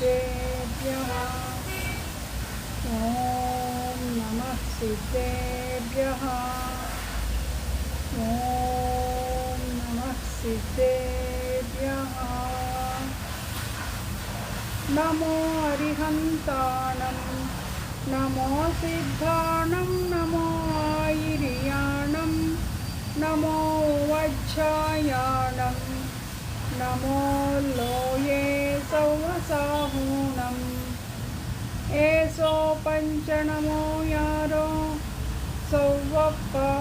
सिद्धेभ्यः ॐ नमः सिद्धेभ्यः ॐ नमः सिद्धेभ्यः नमो अरिहन्ताणं नमो सिद्धाणं नमो आयिर्याणं नमो वज्रायाणं नमो लोये सौवसाहूणम् एसो पञ्चनमो यारो सौवप्पवप्पणासनो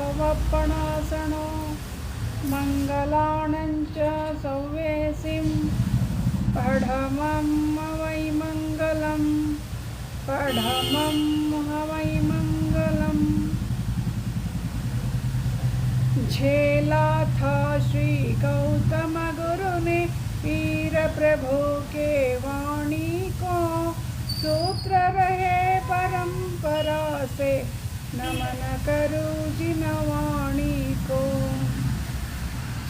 मङ्गलाणञ्च सौवेसिं पढमं वै मङ्गलं पढमं वै मङ्गलम् झेलाथा श्री गौतम गुरु ने वीर प्रभु के वाणी को सूत्र रहे परंपरा से नमन करूं जिनवाणी को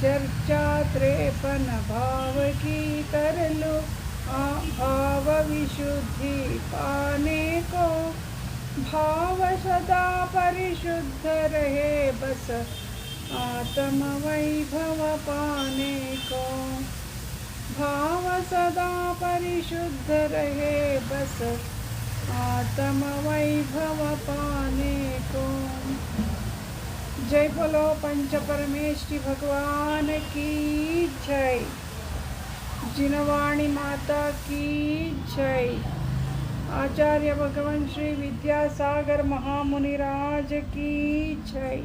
चर्चा 53 भाव की तरलु भाव विशुद्धि पाने को भाव सदा परिशुद्ध रहे बस आत्म वैभव पाने को भाव सदा परिशुद्ध रहे बस आत्म वैभव पाने को। जय बोलो पंच परमेष्टि भगवान की जय। जिनवाणी माता की जय। आचार्य भगवान श्री विद्यासागर महामुनिराज की जय।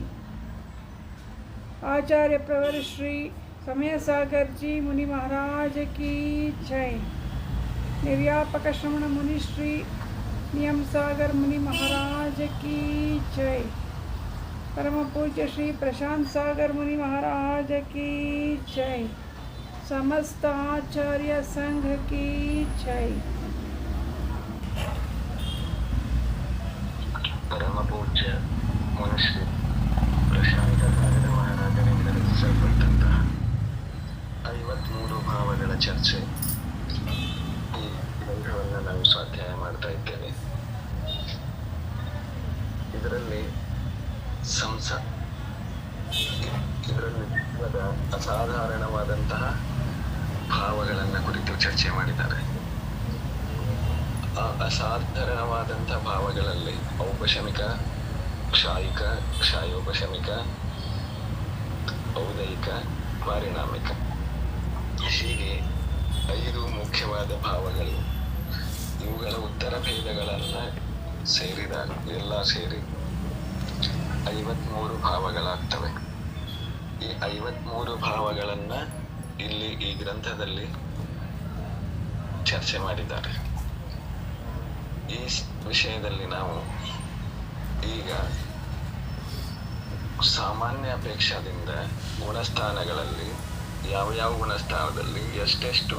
आचार्य प्रवर श्री समय सागर जी मुनि महाराज की जय। निर्व्यापक श्रवण मुनि श्री नियम सागर मुनि महाराज की जय। परम पूज्य श्री प्रशांत सागर मुनि महाराज की जय। समस्त आचार्य संघ की जय। परम पूज्य मुनि श्री प्रशांत सागर महाराजರಿಂದ ರಚಿಸಲ್ಪಟ್ಟಂತಹ 53 ಭಾವಗಳ ಚರ್ಚೆ ಈ ಗ್ರಂಥವನ್ನು ನಾವು ಸ್ವಾಧ್ಯಾಯ ಮಾಡ್ತಾ ಇದ್ದೇವೆ. ಇದರಲ್ಲಿ ಅಸಾಧಾರಣವಾದಂತಹ ಭಾವಗಳನ್ನು ಕುರಿತು ಚರ್ಚೆ ಮಾಡಿದ್ದಾರೆ. ಆ ಅಸಾಧಾರಣವಾದಂತಹ ಭಾವಗಳಲ್ಲಿ ಔಪಶಮಿಕ, ಕ್ಷಾಯಿಕ, ಕ್ಷಾಯೋಪಶಮಿಕ, ಔದಯಿಕ, ಪಾರಿಣಾಮಿಕ ಹೀಗೆ 5 ಮುಖ್ಯವಾದ ಭಾವಗಳು. ಇವುಗಳ ಉತ್ತರ ಭೇದಗಳನ್ನು ಸೇರಿದಾಗ ಎಲ್ಲ ಸೇರಿ 53 ಭಾವಗಳಾಗ್ತವೆ. ಈ 53 ಭಾವಗಳನ್ನು ಇಲ್ಲಿ ಈ ಗ್ರಂಥದಲ್ಲಿ ಚರ್ಚೆ ಮಾಡಿದ್ದಾರೆ. ಈ ವಿಷಯದಲ್ಲಿ ನಾವು ಈಗ ಸಾಮಾನ್ಯ ಅಪೇಕ್ಷದಿಂದ ಗುಣಸ್ಥಾನಗಳಲ್ಲಿ ಯಾವ ಗುಣಸ್ಥಾನದಲ್ಲಿ ಎಷ್ಟೆಷ್ಟು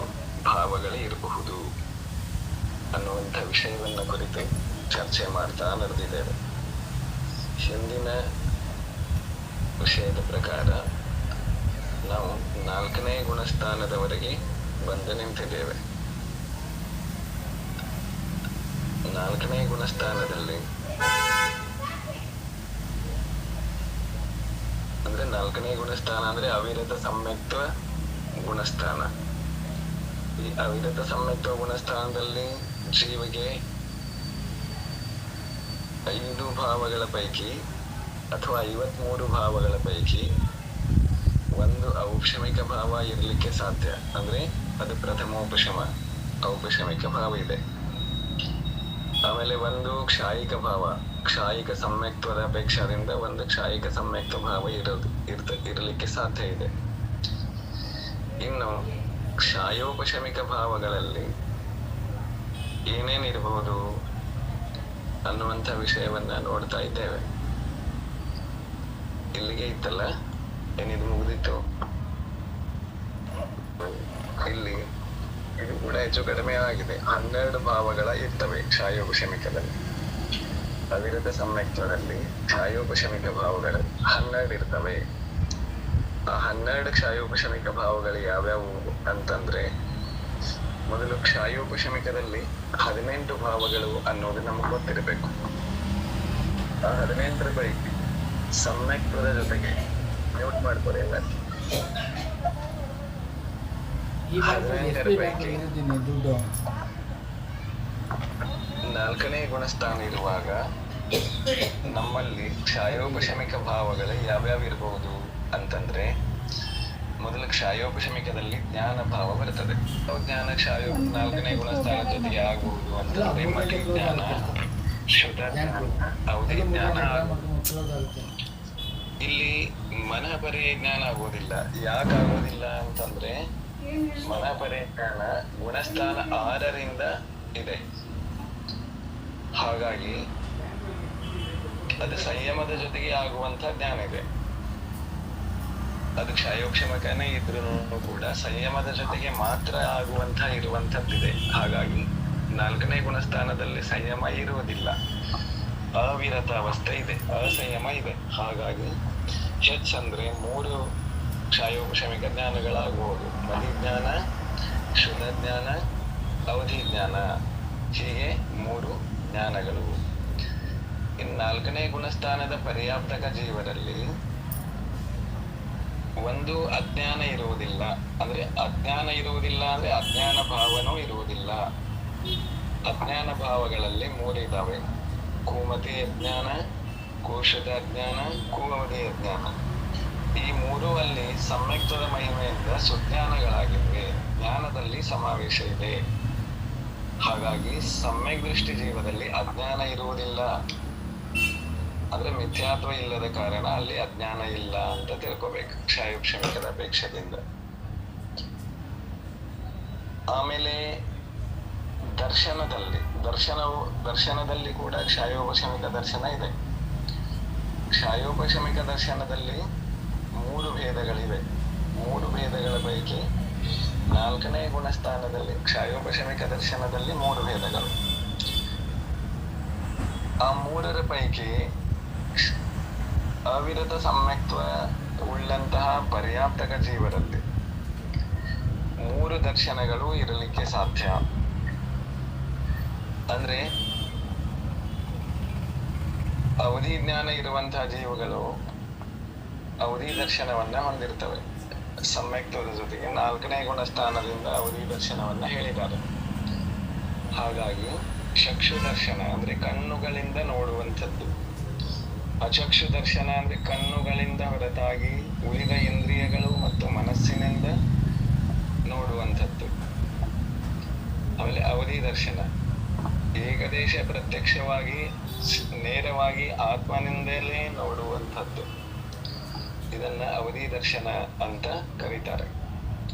ಭಾವಗಳು ಇರಬಹುದು ಅನ್ನುವಂಥ ವಿಷಯವನ್ನು ಕುರಿತು ಚರ್ಚೆ ಮಾಡ್ತಾ ನಡೆದಿದ್ದೇವೆ. ಹಿಂದಿನ ವಿಷಯದ ಪ್ರಕಾರ ನಾವು 4ನೇ ಗುಣಸ್ಥಾನದವರೆಗೆ ಬಂದು ನಿಂತಿದ್ದೇವೆ. 4ನೇ ಗುಣಸ್ಥಾನದಲ್ಲಿ ಅಂದ್ರೆ 4ನೇ ಗುಣಸ್ಥಾನ ಅಂದ್ರೆ ಅವಿರತ ಸಮ್ಯಕ್ತ್ವ ಗುಣಸ್ಥಾನ. ಈ ಅವಿರತ ಸಮ್ಯಕ್ತ್ವ ಗುಣಸ್ಥಾನದಲ್ಲಿ ಜೀವಿಗೆ 5 ಭಾವಗಳ ಪೈಕಿ ಅಥವಾ 53 ಭಾವಗಳ ಪೈಕಿ ಒಂದು ಔಪಶಮಿಕ ಭಾವ ಇರಲಿಕ್ಕೆ ಸಾಧ್ಯ. ಅಂದ್ರೆ ಅದು ಔಪಶಮಿಕ ಭಾವ ಇದೆ. ಆಮೇಲೆ ಒಂದು ಕ್ಷಾಯಿಕ ಭಾವ, ಕ್ಷಾಯಿಕ ಸಮ್ಯಕ್ತ್ವದ ಅಪೇಕ್ಷದಿಂದ ಒಂದು ಕ್ಷಾಯಿಕ ಸಮ್ಯಕ್ತ್ವ ಭಾವ ಇರಲಿಕ್ಕೆ ಸಾಧ್ಯ ಇದೆ. ಇನ್ನು ಕ್ಷಾಯೋಪಶಮಿಕ ಭಾವಗಳಲ್ಲಿ ಏನೇನಿರಬಹುದು ಅನ್ನುವಂಥ ವಿಷಯವನ್ನ ನೋಡ್ತಾ ಇದ್ದೇವೆ. ಇಲ್ಲಿಗೆ ಇತ್ತಲ್ಲ, ಏನಿದು ಮುಗಿದಿತ್ತು. ಇಲ್ಲಿ ಇದು ಕೂಡ ಹೆಚ್ಚು ಕಡಿಮೆ ಆಗಿದೆ. 12 ಭಾವಗಳ ಇರ್ತವೆ ಕ್ಷಾಯೋಪಶಮಿಕದಲ್ಲಿ. ಅವಿರತ ಸಮ್ಯಕ್ತ್ವದಲ್ಲಿ ಕ್ಷಾಯೋಪಶಮಿಕ ಭಾವಗಳು 12 ಇರ್ತವೆ. ಆ 12 ಕ್ಷಾಯೋಪಶಮಿಕ ಭಾವಗಳು ಯಾವ್ಯಾವು ಅಂತಂದ್ರೆ ಮೊದಲು ಕ್ಷಾಯೋಪಶಮಿಕದಲ್ಲಿ 18 ಭಾವಗಳು ಅನ್ನೋದು ನಮಗೆ ಗೊತ್ತಿರಬೇಕು. ಆ 18 ಪೈಕಿ ಸಮ್ಯಕ್ತ್ವದ ಜೊತೆಗೆ ಮ್ಯೂಟ್ ಮಾಡ್ಕೊಳ್ಳಿ ಎಲ್ಲ. ಈ ಭಾಗದಲ್ಲಿ 18 ಪೈಕಿ ಇರುತ್ತೀನಿ ದುಡ್ಡು 4ನೇ ಗುಣಸ್ಥಾನ ಇರುವಾಗ ನಮ್ಮಲ್ಲಿ ಕ್ಷಾಯೋಪಶಮಿಕ ಭಾವಗಳು ಯಾವ್ಯಾವ ಇರಬಹುದು ಅಂತಂದ್ರೆ, ಮೊದಲು ಕ್ಷಾಯೋಪಶಮಿಕದಲ್ಲಿ ಜ್ಞಾನ ಭಾವ ಬರ್ತದೆ. ಜ್ಞಾನ ಕ್ಷಾಯೋ 4ನೇ ಗುಣಸ್ಥಾನ ಜೊತೆಗೆ ಆಗುವುದು ಅಂತಂದ್ರೆ ಮತಿ ಜ್ಞಾನ, ಶುದ್ಧ ಜ್ಞಾನ, ಅವಧಿ ಜ್ಞಾನ. ಇಲ್ಲಿ ಮನಪರಿ ಜ್ಞಾನ ಆಗೋದಿಲ್ಲ. ಯಾಕೆ ಆಗೋದಿಲ್ಲ ಅಂತಂದ್ರೆ, ಮನಪರಿ ಜ್ಞಾನ ಗುಣಸ್ಥಾನ 6ರಿಂದ ಇದೆ. ಹಾಗಾಗಿ ಅದು ಸಂಯಮದ ಜೊತೆಗೆ ಆಗುವಂತ ಜ್ಞಾನ ಇದೆ. ಅದು ಕ್ಷಾಯೋಕ್ಷಮಕನೇ ಇದ್ರೂ ಕೂಡ ಸಂಯಮದ ಜೊತೆಗೆ ಮಾತ್ರ ಆಗುವಂತ ಇರುವಂತದ್ದಿದೆ. ಹಾಗಾಗಿ 4ನೇ ಗುಣಸ್ಥಾನದಲ್ಲಿ ಸಂಯಮ ಇರುವುದಿಲ್ಲ, ಅವಿರತ ಅವಸ್ಥೆ ಇದೆ, ಅಸಂಯಮ ಇದೆ. ಹಾಗಾಗಿ ಹೆಚ್ಚಂದ್ರೆ 3 ಕ್ಷಾಯೋಪಶಮಿಕ ಜ್ಞಾನಗಳಾಗುವುದು: ಮತಿಜ್ಞಾನ, ಶುದ್ಧ ಜ್ಞಾನ, ಅವಧಿ ಜ್ಞಾನ. ಹೀಗೆ 3 ಜ್ಞಾನಗಳು. ಇನ್ನು 4ನೇ ಗುಣಸ್ಥಾನದ ಪರ್ಯಾಪ್ತಕ ಜೀವರಲ್ಲಿ ಒಂದು ಅಜ್ಞಾನ ಇರುವುದಿಲ್ಲ. ಅಂದ್ರೆ ಅಜ್ಞಾನ ಇರುವುದಿಲ್ಲ ಅಂದ್ರೆ ಅಜ್ಞಾನ ಭಾವನೂ ಇರುವುದಿಲ್ಲ. ಅಜ್ಞಾನ ಭಾವಗಳಲ್ಲಿ 3 ಇದಾವೆ: ಕೂಮತಿ ಅಜ್ಞಾನ, ಕೋಶದ ಅಜ್ಞಾನ, ಕೂವಧಿ ಅಜ್ಞಾನ. ಈ 3 ಅಲ್ಲಿ ಸಮ್ಯಕ್ತದ ಮಹಿಮೆಯಿಂದ ಸುಜ್ಞಾನಗಳಾಗಿವೆ. ಜ್ಞಾನದಲ್ಲಿ ಸಮಾವೇಶ ಇದೆ. ಹಾಗಾಗಿ ಸಮ್ಯಕ್ ದೃಷ್ಟಿ ಜೀವದಲ್ಲಿ ಅಜ್ಞಾನ ಇರುವುದಿಲ್ಲ. ಅಂದ್ರೆ ಮಿಥ್ಯಾತ್ವ ಇಲ್ಲದ ಕಾರಣ ಅಲ್ಲಿ ಅಜ್ಞಾನ ಇಲ್ಲ ಅಂತ ತಿಳ್ಕೊಬೇಕು ಕ್ಷಾಯೋಪಶಮಿಕದ ಅಪೇಕ್ಷದಿಂದ. ಆಮೇಲೆ ದರ್ಶನದಲ್ಲಿ ಕೂಡ ಕ್ಷಾಯೋಪಶಮಿಕ ದರ್ಶನ ಇದೆ. ಕ್ಷಾಯೋಪಶಮಿಕ ದರ್ಶನದಲ್ಲಿ 3 ಭೇದಗಳಿವೆ. 3 ಭೇದಗಳ ಪೈಕಿ 4ನೇ ಗುಣಸ್ಥಾನದಲ್ಲಿ ಕ್ಷಾಯೋಪಶಮಿಕ ದರ್ಶನದಲ್ಲಿ 3 ಭೇದಗಳು. ಆ 3ರ ಪೈಕಿ ಅವಿರತ ಸಮ್ಯಕ್ತ್ವ ಉಳ್ಳಂತಹ ಪರ್ಯಾಪ್ತಕ ಜೀವರಲ್ಲಿ 3 ದರ್ಶನಗಳು ಇರಲಿಕ್ಕೆ ಸಾಧ್ಯ. ಅಂದ್ರೆ ಅವಧಿ ಜ್ಞಾನ ಇರುವಂತಹ ಜೀವಗಳು ಅವಧಿ ದರ್ಶನವನ್ನ ಹೊಂದಿರ್ತವೆ. ಸಮ್ಯಕ್ತ್ವದ ಜೊತೆಗೆ 4ನೇ ಗುಣಸ್ಥಾನದಿಂದ ಅವಧಿ ದರ್ಶನವನ್ನ ಹೇಳಿದ್ದಾರೆ. ಹಾಗಾಗಿ ಚಕ್ಷು ದರ್ಶನ ಅಂದ್ರೆ ಕಣ್ಣುಗಳಿಂದ ನೋಡುವಂಥದ್ದು, ಅಚಕ್ಷು ದರ್ಶನ ಅಂದ್ರೆ ಕಣ್ಣುಗಳಿಂದ ಹೊರತಾಗಿ ಉಳಿದ ಇಂದ್ರಿಯಗಳು ಮತ್ತು ಮನಸ್ಸಿನಿಂದ ನೋಡುವಂಥದ್ದು. ಆಮೇಲೆ ಅವಧಿ ದರ್ಶನ ಏಕದೇಶ ಪ್ರತ್ಯಕ್ಷವಾಗಿ ನೇರವಾಗಿ ಆತ್ಮನಿಂದಲೇ ನೋಡುವಂಥದ್ದು. ಇದನ್ನ ಅವಧಿ ದರ್ಶನ ಅಂತ ಕರೀತಾರೆ.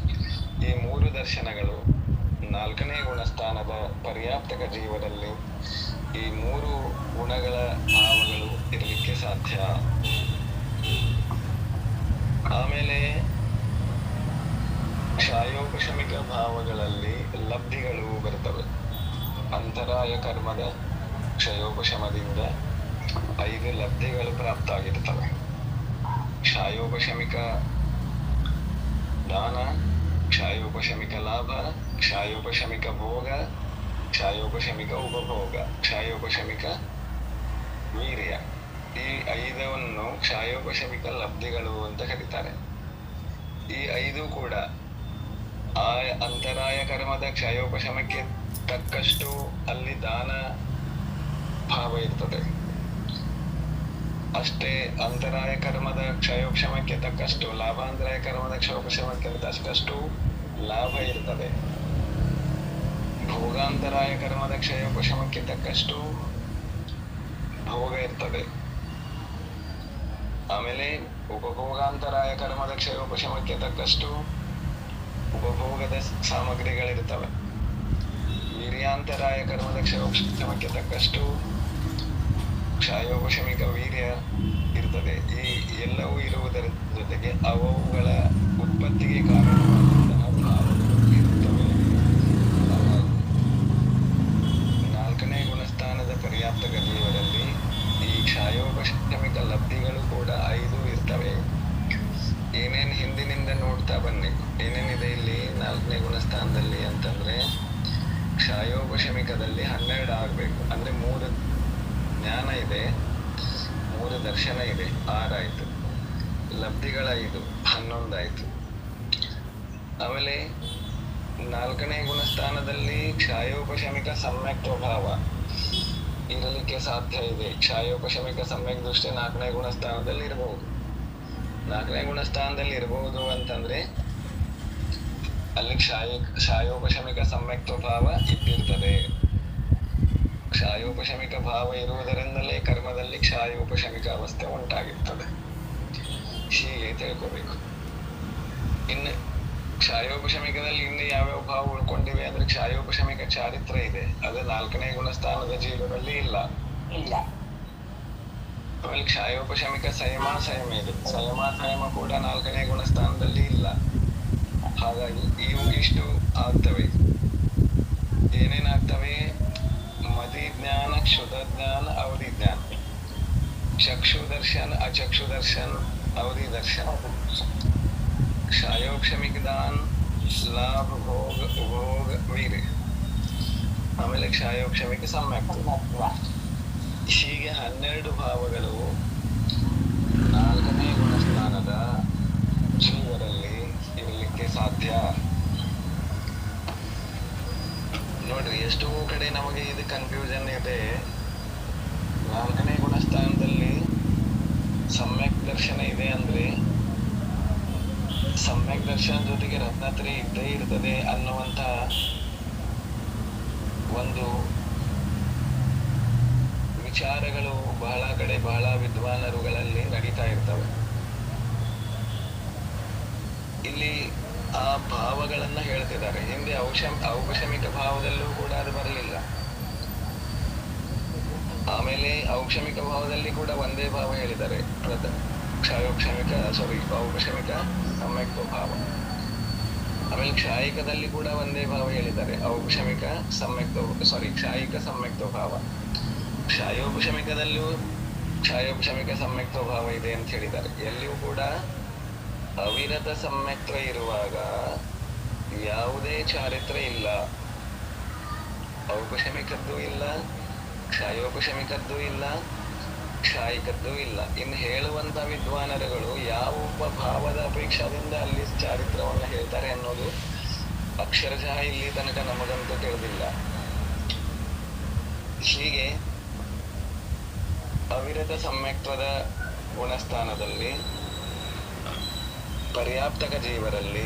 ಈ 3 ದರ್ಶನಗಳು 4ನೇ ಗುಣಸ್ಥಾನದ ಪರ್ಯಾಪ್ತಕ ಜೀವದಲ್ಲಿ ಈ 3 ಗುಣಗಳ ಭಾವಗಳು ಇರಲಿಕ್ಕೆ ಸಾಧ್ಯ. ಆಮೇಲೆ ಕ್ಷಾಯೋಪಶಮಿಕ ಭಾವಗಳಲ್ಲಿ ಲಬ್ಧಿಗಳು ಬರ್ತವೆ. ಅಂತರಾಯ ಕರ್ಮದ ಕ್ಷಯೋಪಶಮದಿಂದ 5 ಲಬ್ಧಿಗಳು ಪ್ರಾಪ್ತ ಆಗಿರ್ತವೆ. ಕ್ಷಾಯೋಪಶಮಿಕ ದಾನ, ಕ್ಷಾಯೋಪಶಮಿಕ ಲಾಭ, ಕ್ಷಾಯೋಪಶಮಿಕ ಭೋಗ, ಕ್ಷಾಯೋಪಶಮಿಕ ಉಪಭೋಗ, ಕ್ಷಾಯೋಪಶಮಿಕ ವೀರ್ಯ. ಈ 5ನ್ನು ಕ್ಷಾಯೋಪಶಮಿಕ ಲಬ್ಧಿಗಳು ಅಂತ ಕರೀತಾರೆ. ಈ 5 ಕೂಡ ಆ ಅಂತರಾಯ ಕರ್ಮದ ಕ್ಷಯೋಪಶಮಕ್ಕೆ ತಕ್ಕಷ್ಟು ಅಲ್ಲಿ ದಾನ ಭಾವ ಇರ್ತದೆ. ಅಷ್ಟೇ ಅಂತರಾಯ ಕರ್ಮದ ಕ್ಷಯೋಪಶಮಕ್ಕೆ ತಕ್ಕಷ್ಟು ಲಾಭಾಂತರಾಯ ಕರ್ಮದ ಕ್ಷಯೋಪಶಮಕ್ಕೆ ತಕ್ಕಷ್ಟು ಲಾಭ ಇರ್ತದೆ. ಭೋಗಾಂತರಾಯ ಕರ್ಮದ ಕ್ಷಯೋಪಶಮಕ್ಕೆ ತಕ್ಕಷ್ಟು ಭೋಗ ಇರ್ತದೆ. ಆಮೇಲೆ ಉಪಭೋಗಾಂತರಾಯ ಕರ್ಮದ ಕ್ಷಯೋಪಶಮಕ್ಕೆ ತಕ್ಕಷ್ಟು ಉಪಭೋಗದ ಸಾಮಗ್ರಿಗಳಿರ್ತವೆ. ವೀರ್ಯಾಂತರಾಯ ಕರ್ಮದ ಕ್ಷಯೋಪಶಮಕ್ಕೆ ತಕ್ಕಷ್ಟು ಕ್ಷಯೋಪಶಮಿಕ ವೀರ್ಯ ಇರ್ತದೆ. ಈ ಎಲ್ಲವೂ ಇರುವುದರ ಜೊತೆಗೆ ಅವುಗಳ ಉತ್ಪತ್ತಿಗೆ ಕಾರಣವಾದಂತಹ ಭಾವಗಳು ಇರುತ್ತವೆ. 4ನೇ ಗುಣಸ್ಥಾನದ ಪರ್ಯಾಪ್ತಕ ಜೀವರಲ್ಲಿ ಈ ಕ್ಷಯೋಪಶಮಿಕ ಲಬ್ಧಿಗಳು ಕೂಡ 5 ಇರ್ತವೆ. ಏನೇನ್ ಹಿಂದಿನಿಂದ ನೋಡ್ತಾ ಬನ್ನಿ. ಏನೇನಿದೆ ಇಲ್ಲಿ 4ನೇ ಗುಣಸ್ಥಾನದಲ್ಲಿ ಅಂತಂದ್ರೆ ಕ್ಷಾಯೋಪಶಮಿಕದಲ್ಲಿ 12 ಆಗ್ಬೇಕು. ಅಂದ್ರೆ 3 ಜ್ಞಾನ ಇದೆ, 3 ದರ್ಶನ ಇದೆ, 6 ಆಯ್ತು. ಲಬ್ಧಿಗಳ 5, 11 ಆಯ್ತು. ಆಮೇಲೆ 4ನೇ ಗುಣಸ್ಥಾನದಲ್ಲಿ ಕ್ಷಾಯೋಪಶಮಿಕ ಸಮ್ಯಕ್ ಸ್ವಭಾವ ಇರಲಿಕ್ಕೆ ಸಾಧ್ಯ ಇದೆ. ಕ್ಷಾಯೋಪಶಮಿಕ ಸಮ್ಯಕ್ ದೃಷ್ಟಿ 4ನೇ ಗುಣಸ್ಥಾನದಲ್ಲಿ ಇರಬಹುದು. 4ನೇ ಗುಣಸ್ಥಾನದಲ್ಲಿ ಇರಬಹುದು ಅಂತಂದ್ರೆ ಅಲ್ಲಿ ಕ್ಷಾಯೋಪಶಮಿಕ ಸಮ್ಯಕ್ ಸ್ವಭಾವ ಇದ್ದಿರ್ತದೆ. ಕ್ಷಾಯೋಪಶಮಿಕ ಭಾವ ಇರುವುದರಿಂದಲೇ ಕರ್ಮದಲ್ಲಿ ಕ್ಷಾಯೋಪಶಮಿಕ ಅವಸ್ಥೆ ಉಂಟಾಗಿರ್ತದೆ. ಹೀಗೆ ತಿಳ್ಕೋಬೇಕು. ಇನ್ನು ಕ್ಷಾಯೋಪಶಮಿಕದಲ್ಲಿ ಇನ್ನು ಯಾವ್ಯಾವ ಭಾವ ಉಳ್ಕೊಂಡಿವೆ ಅಂದ್ರೆ ಕ್ಷಾಯೋಪಶಮಿಕ ಚಾರಿತ್ರ ಇದೆ, ಅದು 4ನೇ ಗುಣಸ್ಥಾನದ ಜೀವದಲ್ಲಿ ಇಲ್ಲ. ಆಮೇಲೆ ಕ್ಷಾಯೋಪಶಮಿಕ ಸಂಯಮ ಇದೆ, ಸಂಯಮ ಕೂಡ 4ನೇ ಗುಣಸ್ಥಾನದಲ್ಲಿ ಇಲ್ಲ. ಹಾಗಾಗಿ ಇವು ಇಷ್ಟು ಆಗ್ತವೆ. ಏನೇನಾಗ್ತವೆ? ಮದಿ ಜ್ಞಾನ, ಕ್ಷುದ ಜ್ಞಾನ, ಅವಧಿ ಜ್ಞಾನ, ಚಕ್ಷು ದರ್ಶನ್, ಅಚಕ್ಷು ದರ್ಶನ್, ಅವಧಿ ದರ್ಶನ, ಕ್ಷಾಯೋಪಶಮಿಕ ದಾನ್, ಲಾಭ, ಭೋಗ, ಉಪಭೋಗ, ವೀರ್ಯ, ಆಮೇಲೆ ಕ್ಷಾಯೋಪಶಮಿಕ ಸಮ್ಯಕ್. ಹೀಗೆ 12 ಭಾವಗಳು 4ನೇ ಗುಣಸ್ಥಾನದ ಜೀವರಲ್ಲಿ ಇರಲಿಕ್ಕೆ ಸಾಧ್ಯ. ನೋಡ್ರಿ, ಎಷ್ಟೋ ಕಡೆ ನಮಗೆ ಇದು ಕನ್ಫ್ಯೂಷನ್ ಇದೆ. 4ನೇ ಗುಣಸ್ಥಾನದಲ್ಲಿ ಸಮ್ಯಕ್ ದರ್ಶನ ಇದೆ ಅಂದ್ರೆ ಸಮ್ಯಕ್ ದರ್ಶನ ಜೊತೆಗೆ ರತ್ನತ್ರಯ ಇದ್ದೇ ಇರ್ತದೆ ಅನ್ನುವಂತ ಒಂದು ವಿಚಾರಗಳು ಬಹಳ ಕಡೆ ಬಹಳ ವಿದ್ವಾನರುಗಳಲ್ಲಿ ನಡೀತಾ ಇರ್ತವೆ. ಇಲ್ಲಿ ಆ ಭಾವಗಳನ್ನ ಹೇಳ್ತಿದ್ದಾರೆ. ಹಿಂದೆ ಔಪಶಮಿಕ ಭಾವದಲ್ಲೂ ಕೂಡ ಅದು ಬರಲಿಲ್ಲ. ಆಮೇಲೆ ಔಪಶಮಿಕ ಭಾವದಲ್ಲಿ ಕೂಡ ಒಂದೇ ಭಾವ ಹೇಳಿದ್ದಾರೆ, ಔಪಶಮಿಕ ಸಮ್ಯಕ್ ಭಾವ. ಆಮೇಲೆ ಕ್ಷಾಯಿಕದಲ್ಲಿ ಕೂಡ ಒಂದೇ ಭಾವ ಹೇಳಿದ್ದಾರೆ, ಕ್ಷಾಯಿಕ ಸಮ್ಯಕ್ ಭಾವ. ಕ್ಷಾಯೋಪಶಮಿಕದಲ್ಲೂ ಕ್ಷಾಯೋಪಶಮಿಕ ಸಮ್ಯಕ್ ಭಾವ ಇದೆ ಅಂತ ಹೇಳಿದ್ದಾರೆ. ಎಲ್ಲಿಯೂ ಕೂಡ ಅವಿರತ ಸಮ್ಯಕ್ತ್ವ ಇರುವಾಗ ಯಾವುದೇ ಚಾರಿತ್ರ್ಯ ಇಲ್ಲ, ಔಪಶಮಿಕದ್ದು ಇಲ್ಲ, ಕ್ಷಾಯೋಪಶಮಿಕದ್ದು ಇಲ್ಲ, ಕ್ಷಾಯಿಕದ್ದು ಇಲ್ಲ. ಇನ್ನು ಹೇಳುವಂತ ವಿದ್ವಾನರುಗಳು ಯಾವ ಭಾವದ ಅಪೇಕ್ಷದಿಂದ ಅಲ್ಲಿ ಚಾರಿತ್ರವನ್ನು ಹೇಳ್ತಾರೆ ಅನ್ನೋದು ಅಕ್ಷರಶಃ ಇಲ್ಲಿ ತನಕ ನಮಗಂತೂ ತಿಳಿದಿಲ್ಲ. ಹೀಗೆ ಅವಿರತ ಸಮ್ಯಕ್ತ್ವದ ಗುಣಸ್ಥಾನದಲ್ಲಿ ಪರ್ಯಾಪ್ತಕ ಜೀವರಲ್ಲಿ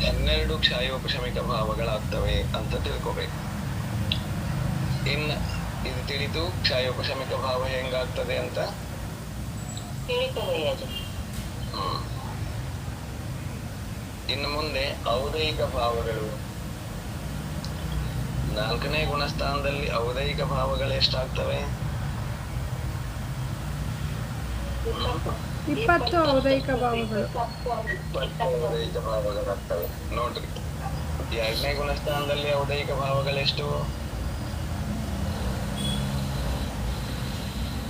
12 ಕ್ಷಾಯೋಪಶಮಿಕ ಭಾವಗಳಾಗ್ತವೆ ಅಂತ ತಿಳ್ಕೋಬೇಕು. ಇನ್ನು ಇದು ತಿಳಿದು ಕ್ಷಾಯೋಪಶಮಿಕ ಭಾವ ಹೆಂಗಾಗ್ತದೆ ಅಂತ ಇನ್ನು ಮುಂದೆ ಔದೈಕ ಭಾವಗಳು. 4ನೇ ಗುಣಸ್ಥಾನದಲ್ಲಿ ಔದೈಕ ಭಾವಗಳು ಎಷ್ಟಾಗ್ತವೆ? 20 ಔದೈಕ ಭಾವಗಳು. 20 ಔದೈಕ ಭಾವಗಳಾಗ್ತವೆ. ನೋಡ್ರಿ, 2ನೇ ಗುಣಸ್ಥಾನದಲ್ಲಿ ಔದೈಕ ಭಾವಗಳೆಷ್ಟು?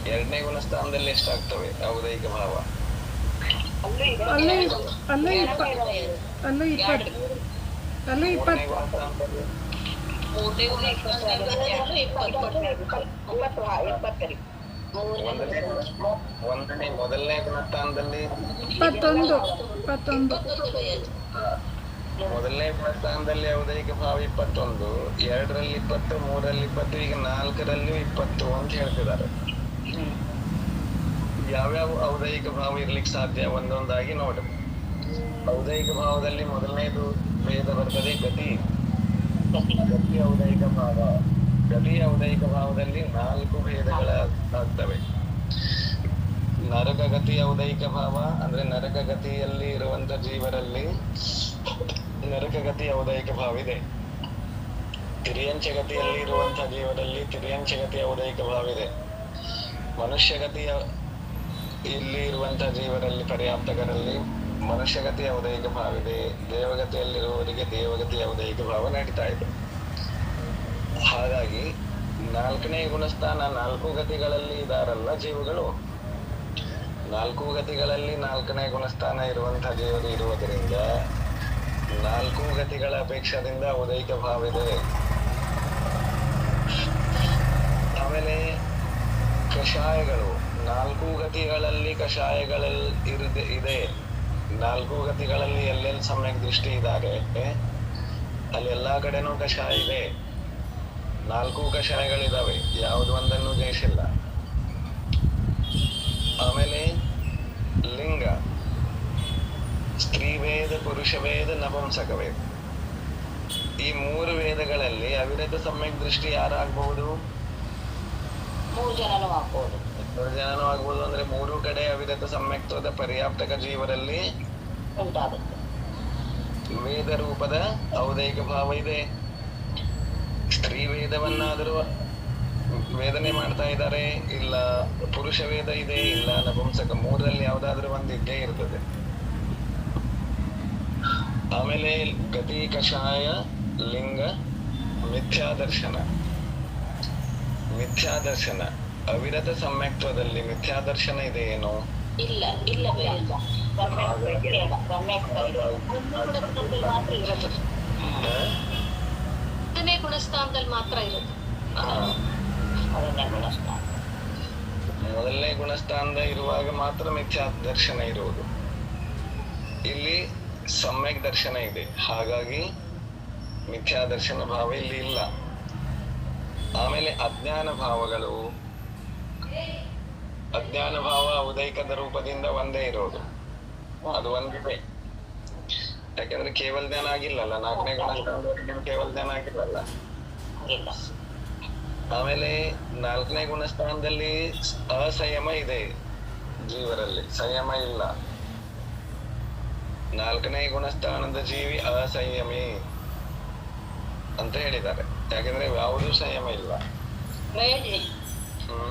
2ನೇ ಗುಣಸ್ಥಾನದಲ್ಲಿ ಎಷ್ಟಾಗ್ತವೆ ಔದೈಕ ಭಾವ? ಅಲ್ಲೂ 20. ಮೊದಲನೇ ಗುಣಸ್ಥಾನದಲ್ಲಿ 21. ಮೊದಲನೇ ಗುಣಸ್ಥಾನದಲ್ಲಿ ಔದೈಕ ಭಾವ 21, 2ರಲ್ಲಿ 20, 3ರಲ್ಲಿ 20, ಈಗ 4ರಲ್ಲೂ 20 ಅಂತ ಹೇಳ್ತಿದ್ದಾರೆ. ಯಾವ್ಯಾವ ಔದೈಕ ಭಾವ ಇರ್ಲಿಕ್ಕೆ ಸಾಧ್ಯ ಒಂದೊಂದಾಗಿ ನೋಡ್ರಿ. ಔದೈಕ ಭಾವದಲ್ಲಿ ಮೊದಲನೇದು ಭೇದ ಬರ್ತದೆ, ಗತಿ ಔದೈಕ ಭಾವ. ಗತಿ ಔದೈಕ ಭಾವದಲ್ಲಿ 4 ಭೇದಗಳ ಆಗ್ತವೆ. ನರಕ ಗತಿ ಔದೈಕ ಭಾವ ಅಂದ್ರೆ ನರಕ ಗತಿಯಲ್ಲಿ ಇರುವಂತ ಜೀವರಲ್ಲಿ ನರಕ ಗತಿ ಔದೈಕ ಭಾವ ಇದೆ. ತಿರ್ಯಂಚ ಗತಿಯಲ್ಲಿ ಇರುವಂತಹ ಜೀವರಲ್ಲಿ ತಿರ್ಯಂಚ ಗತಿ ಔದೈಕ ಭಾವ ಇದೆ. ಮನುಷ್ಯಗತಿಯ ಇಲ್ಲಿ ಇರುವಂತಹ ಜೀವರಲ್ಲಿ ಪರ್ಯಾಪ್ತಕರಲ್ಲಿ ಮನುಷ್ಯಗತಿ ಔದೈಕ ಭಾವ ಇದೆ. ದೇವಗತಿಯಲ್ಲಿರುವವರಿಗೆ ದೇವಗತಿ ಔದೈಕ ಭಾವ ನಡೀತಾ ಇದೆ. ಹಾಗಾಗಿ 4ನೇ ಗುಣಸ್ಥಾನ 4 ಗತಿಗಳಲ್ಲಿ ಇದಾರಲ್ಲ ಜೀವಗಳು, 4 ಗತಿಗಳಲ್ಲಿ 4ನೇ ಗುಣಸ್ಥಾನ ಇರುವಂತಹ ಜೀವರು ಇರುವುದರಿಂದ 4 ಗತಿಗಳ ಅಪೇಕ್ಷದಿಂದ ಔದೈಕ ಭಾವ ಇದೆ. ಆಮೇಲೆ ಕಷಾಯಗಳು, 4 ಗತಿಗಳಲ್ಲಿ ಕಷಾಯಗಳಲ್ಲಿ ಇದೆ. 4 ಗತಿಗಳಲ್ಲಿ ಎಲ್ಲೆಲ್ಲಿ ಸಮ್ಯಕ್ ದೃಷ್ಟಿ ಇದ್ದಾರೆ ಅಲ್ಲಿ ಎಲ್ಲಾ ಕಡೆನೂ ಕಷಾಯ ಇದೆ. 4 ಕಷಾಯಗಳಿದಾವೆ, ಯಾವ್ದು ಒಂದನ್ನು ಜಯಿಸಿಲ್ಲ. ಆಮೇಲೆ ಲಿಂಗ, ಸ್ತ್ರೀ ವೇದ, ಪುರುಷ ವೇದ, ನಪುಂಸಕ ವೇದ. ಈ 3 ವೇದಗಳಲ್ಲಿ ಅವಿರತ ಸಮ್ಯಕ್ ದೃಷ್ಟಿ ಯಾರಾಗಬಹುದು? 3 ಜನನೂ ಆಗ್ಬೋದು. 3 ಜನನೂ ಆಗ್ಬೋದು. ಅಂದ್ರೆ 3 ಕಡೆ ಅವಿರತ ಸಮ್ಯಕ್ತ್ವದ ಪರ್ಯಾಪ್ತಕ ಜೀವರಲ್ಲಿ ಉಂಟಾಗುತ್ತೆ. ವೇದ ರೂಪದ ಔದೈಕ ಭಾವ ಇದೆ. ಸ್ತ್ರೀ ವೇದವನ್ನಾದರೂ ವೇದನೆ ಮಾಡ್ತಾ ಇದ್ದಾರೆ, ಇಲ್ಲ ಪುರುಷ ವೇದ ಇದೆ, ಇಲ್ಲ ನಪುಂಸಕ, 3ರಲ್ಲಿ ಯಾವ್ದಾದ್ರೂ ಒಂದು ಇದ್ದೇ ಇರ್ತದೆ. ಆಮೇಲೆ ಗತಿ, ಕಷಾಯ, ಲಿಂಗ, ಮಿಥ್ಯಾದರ್ಶನ. ಮಿಥ್ಯಾದರ್ಶನ, ಅವಿರತ ಸಮ್ಯಕ್ತ್ವದಲ್ಲಿ ಮಿಥ್ಯಾದರ್ಶನ ಇದೆ ಏನು? ಇಲ್ಲ, ಇಲ್ಲವೇ ಇಲ್ಲ. ಮೊದಲನೇ ಗುಣಸ್ಥಾನದಲ್ಲಿ ಮಾತ್ರ ಇರುತ್ತೆ. ಮೊದಲನೇ ಗುಣಸ್ಥಾನದ ಇರುವಾಗ ಮಾತ್ರ ಮಿಥ್ಯಾದರ್ಶನ ಇರುವುದು. ಇಲ್ಲಿ ಸಮ್ಯಕ್ ದರ್ಶನ ಇದೆ, ಹಾಗಾಗಿ ಮಿಥ್ಯಾದರ್ಶನ ಭಾವ ಇಲ್ಲಿ ಇಲ್ಲ. ಆಮೇಲೆ ಅಜ್ಞಾನ ಭಾವಗಳು, ಅಜ್ಞಾನ ಭಾವ ಉದೈಕದ ರೂಪದಿಂದ ಒಂದೇ ಇರೋದು, ಅದು ಒಂದಿದೆ. ಯಾಕಂದ್ರೆ ಕೇವಲ ಜ್ಞಾನ ಆಗಿಲ್ಲಲ್ಲ, 4ನೇ ಗುಣಸ್ಥಾನದವರೆಗೆ ಕೇವಲ ಜ್ಞಾನ ಆಗಿಲ್ಲಲ್ಲ. ಆಮೇಲೆ 4ನೇ ಗುಣಸ್ಥಾನದಲ್ಲಿ ಅಸಂಯಮ ಇದೆ ಜೀವರಲ್ಲಿ, ಸಂಯಮ ಇಲ್ಲ. 4ನೇ ಗುಣಸ್ಥಾನದ ಜೀವಿ ಅಸಂಯಮಿ ಅಂತ ಹೇಳಿದ್ದಾರೆ, ಯಾಕಂದ್ರೆ ಯಾವುದೂ ಸಂಯಮ ಇಲ್ಲ.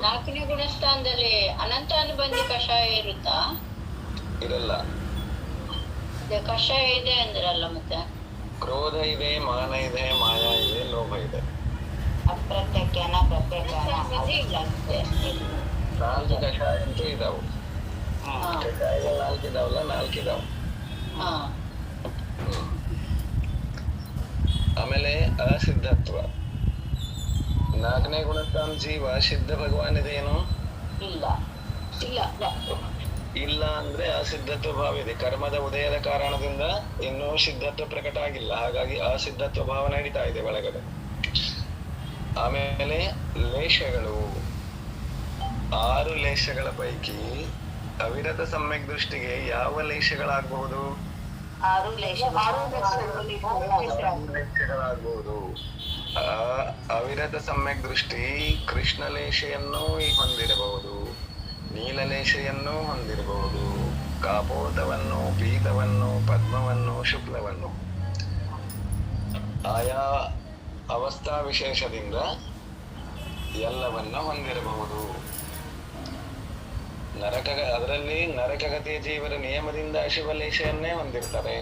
4ನೇ ಗುಣಸ್ಥಾನದಲ್ಲಿ ಅನಂತ ಅನುಬಂಧಿ ಕಷಾಯ ಇರುತ್ತಾ? ಇರಲ್ಲ. ಕಷಾಯ ಇದೆ ಅಂದ್ರಲ್ಲ, ಮತ್ತೆ ಕ್ರೋಧ ಇದೆ, ಮಾನ ಇದೆ, ಮಾಯ ಇದೆ, ಲೋಭ ಇದೆ. ಅಪ್ರತ್ಯಜ್ಞಾನ, ಪ್ರತ್ಯಜ್ಞಾನ 4 ಕಷಾಯ ಅಂತೂ ಇದಾವು. ಕಷಾಯಗಳು 4 ಇದಾವಲ್ಲ, 4 ಇದಾವು. ಆಮೇಲೆ ಅಸಿದ್ಧತ್ವ, 4ನೇ ಗುಣಸ್ಥಾನ ಜೀವ ಸಿದ್ಧ ಭಗವಾನ್ ಇದೇನು? ಇಲ್ಲ. ಇಲ್ಲ ಇಲ್ಲ ಅಂದ್ರೆ ಅಸಿದ್ಧತ್ವ ಭಾವ ಇದೆ. ಕರ್ಮದ ಉದಯದ ಕಾರಣದಿಂದ ಇನ್ನೂ ಸಿದ್ಧತ್ವ ಪ್ರಕಟ ಆಗಿಲ್ಲ, ಹಾಗಾಗಿ ಅಸಿದ್ಧತ್ವ ಭಾವ ನಡೀತಾ ಇದೆ ಒಳಗಡೆ. ಆಮೇಲೆ ಲೇಷಗಳು, 6 ಲೇಷಗಳ ಪೈಕಿ ಅವಿರತ ಸಮ್ಯಕ್ ದೃಷ್ಟಿಗೆ ಯಾವ ಲೇಷಗಳಾಗಬಹುದು? 6 ಲೇಷಗಳಾಗಬಹುದು. ಅವಿರತ ಸಮ್ಯಕ್ ದೃಷ್ಟಿ ಕೃಷ್ಣ ಲೇಷೆಯನ್ನು ಹೊಂದಿರಬಹುದು, ನೀಲಲೇಷೆಯನ್ನು ಹೊಂದಿರಬಹುದು, ಕಾಪೋತವನ್ನು, ಪೀತವನ್ನು, ಪದ್ಮವನ್ನು, ಶುಕ್ಲವನ್ನು. ಆಯಾ ಅವಸ್ಥಾ ವಿಶೇಷದಿಂದ ಎಲ್ಲವನ್ನ ಹೊಂದಿರಬಹುದು. ಅದರಲ್ಲಿ ನರಕಗತಿಯ ಜೀವರ ನಿಯಮದಿಂದ ಶಿವಲೇಷೆಯನ್ನೇ ಹೊಂದಿರ್ತಾರೆ,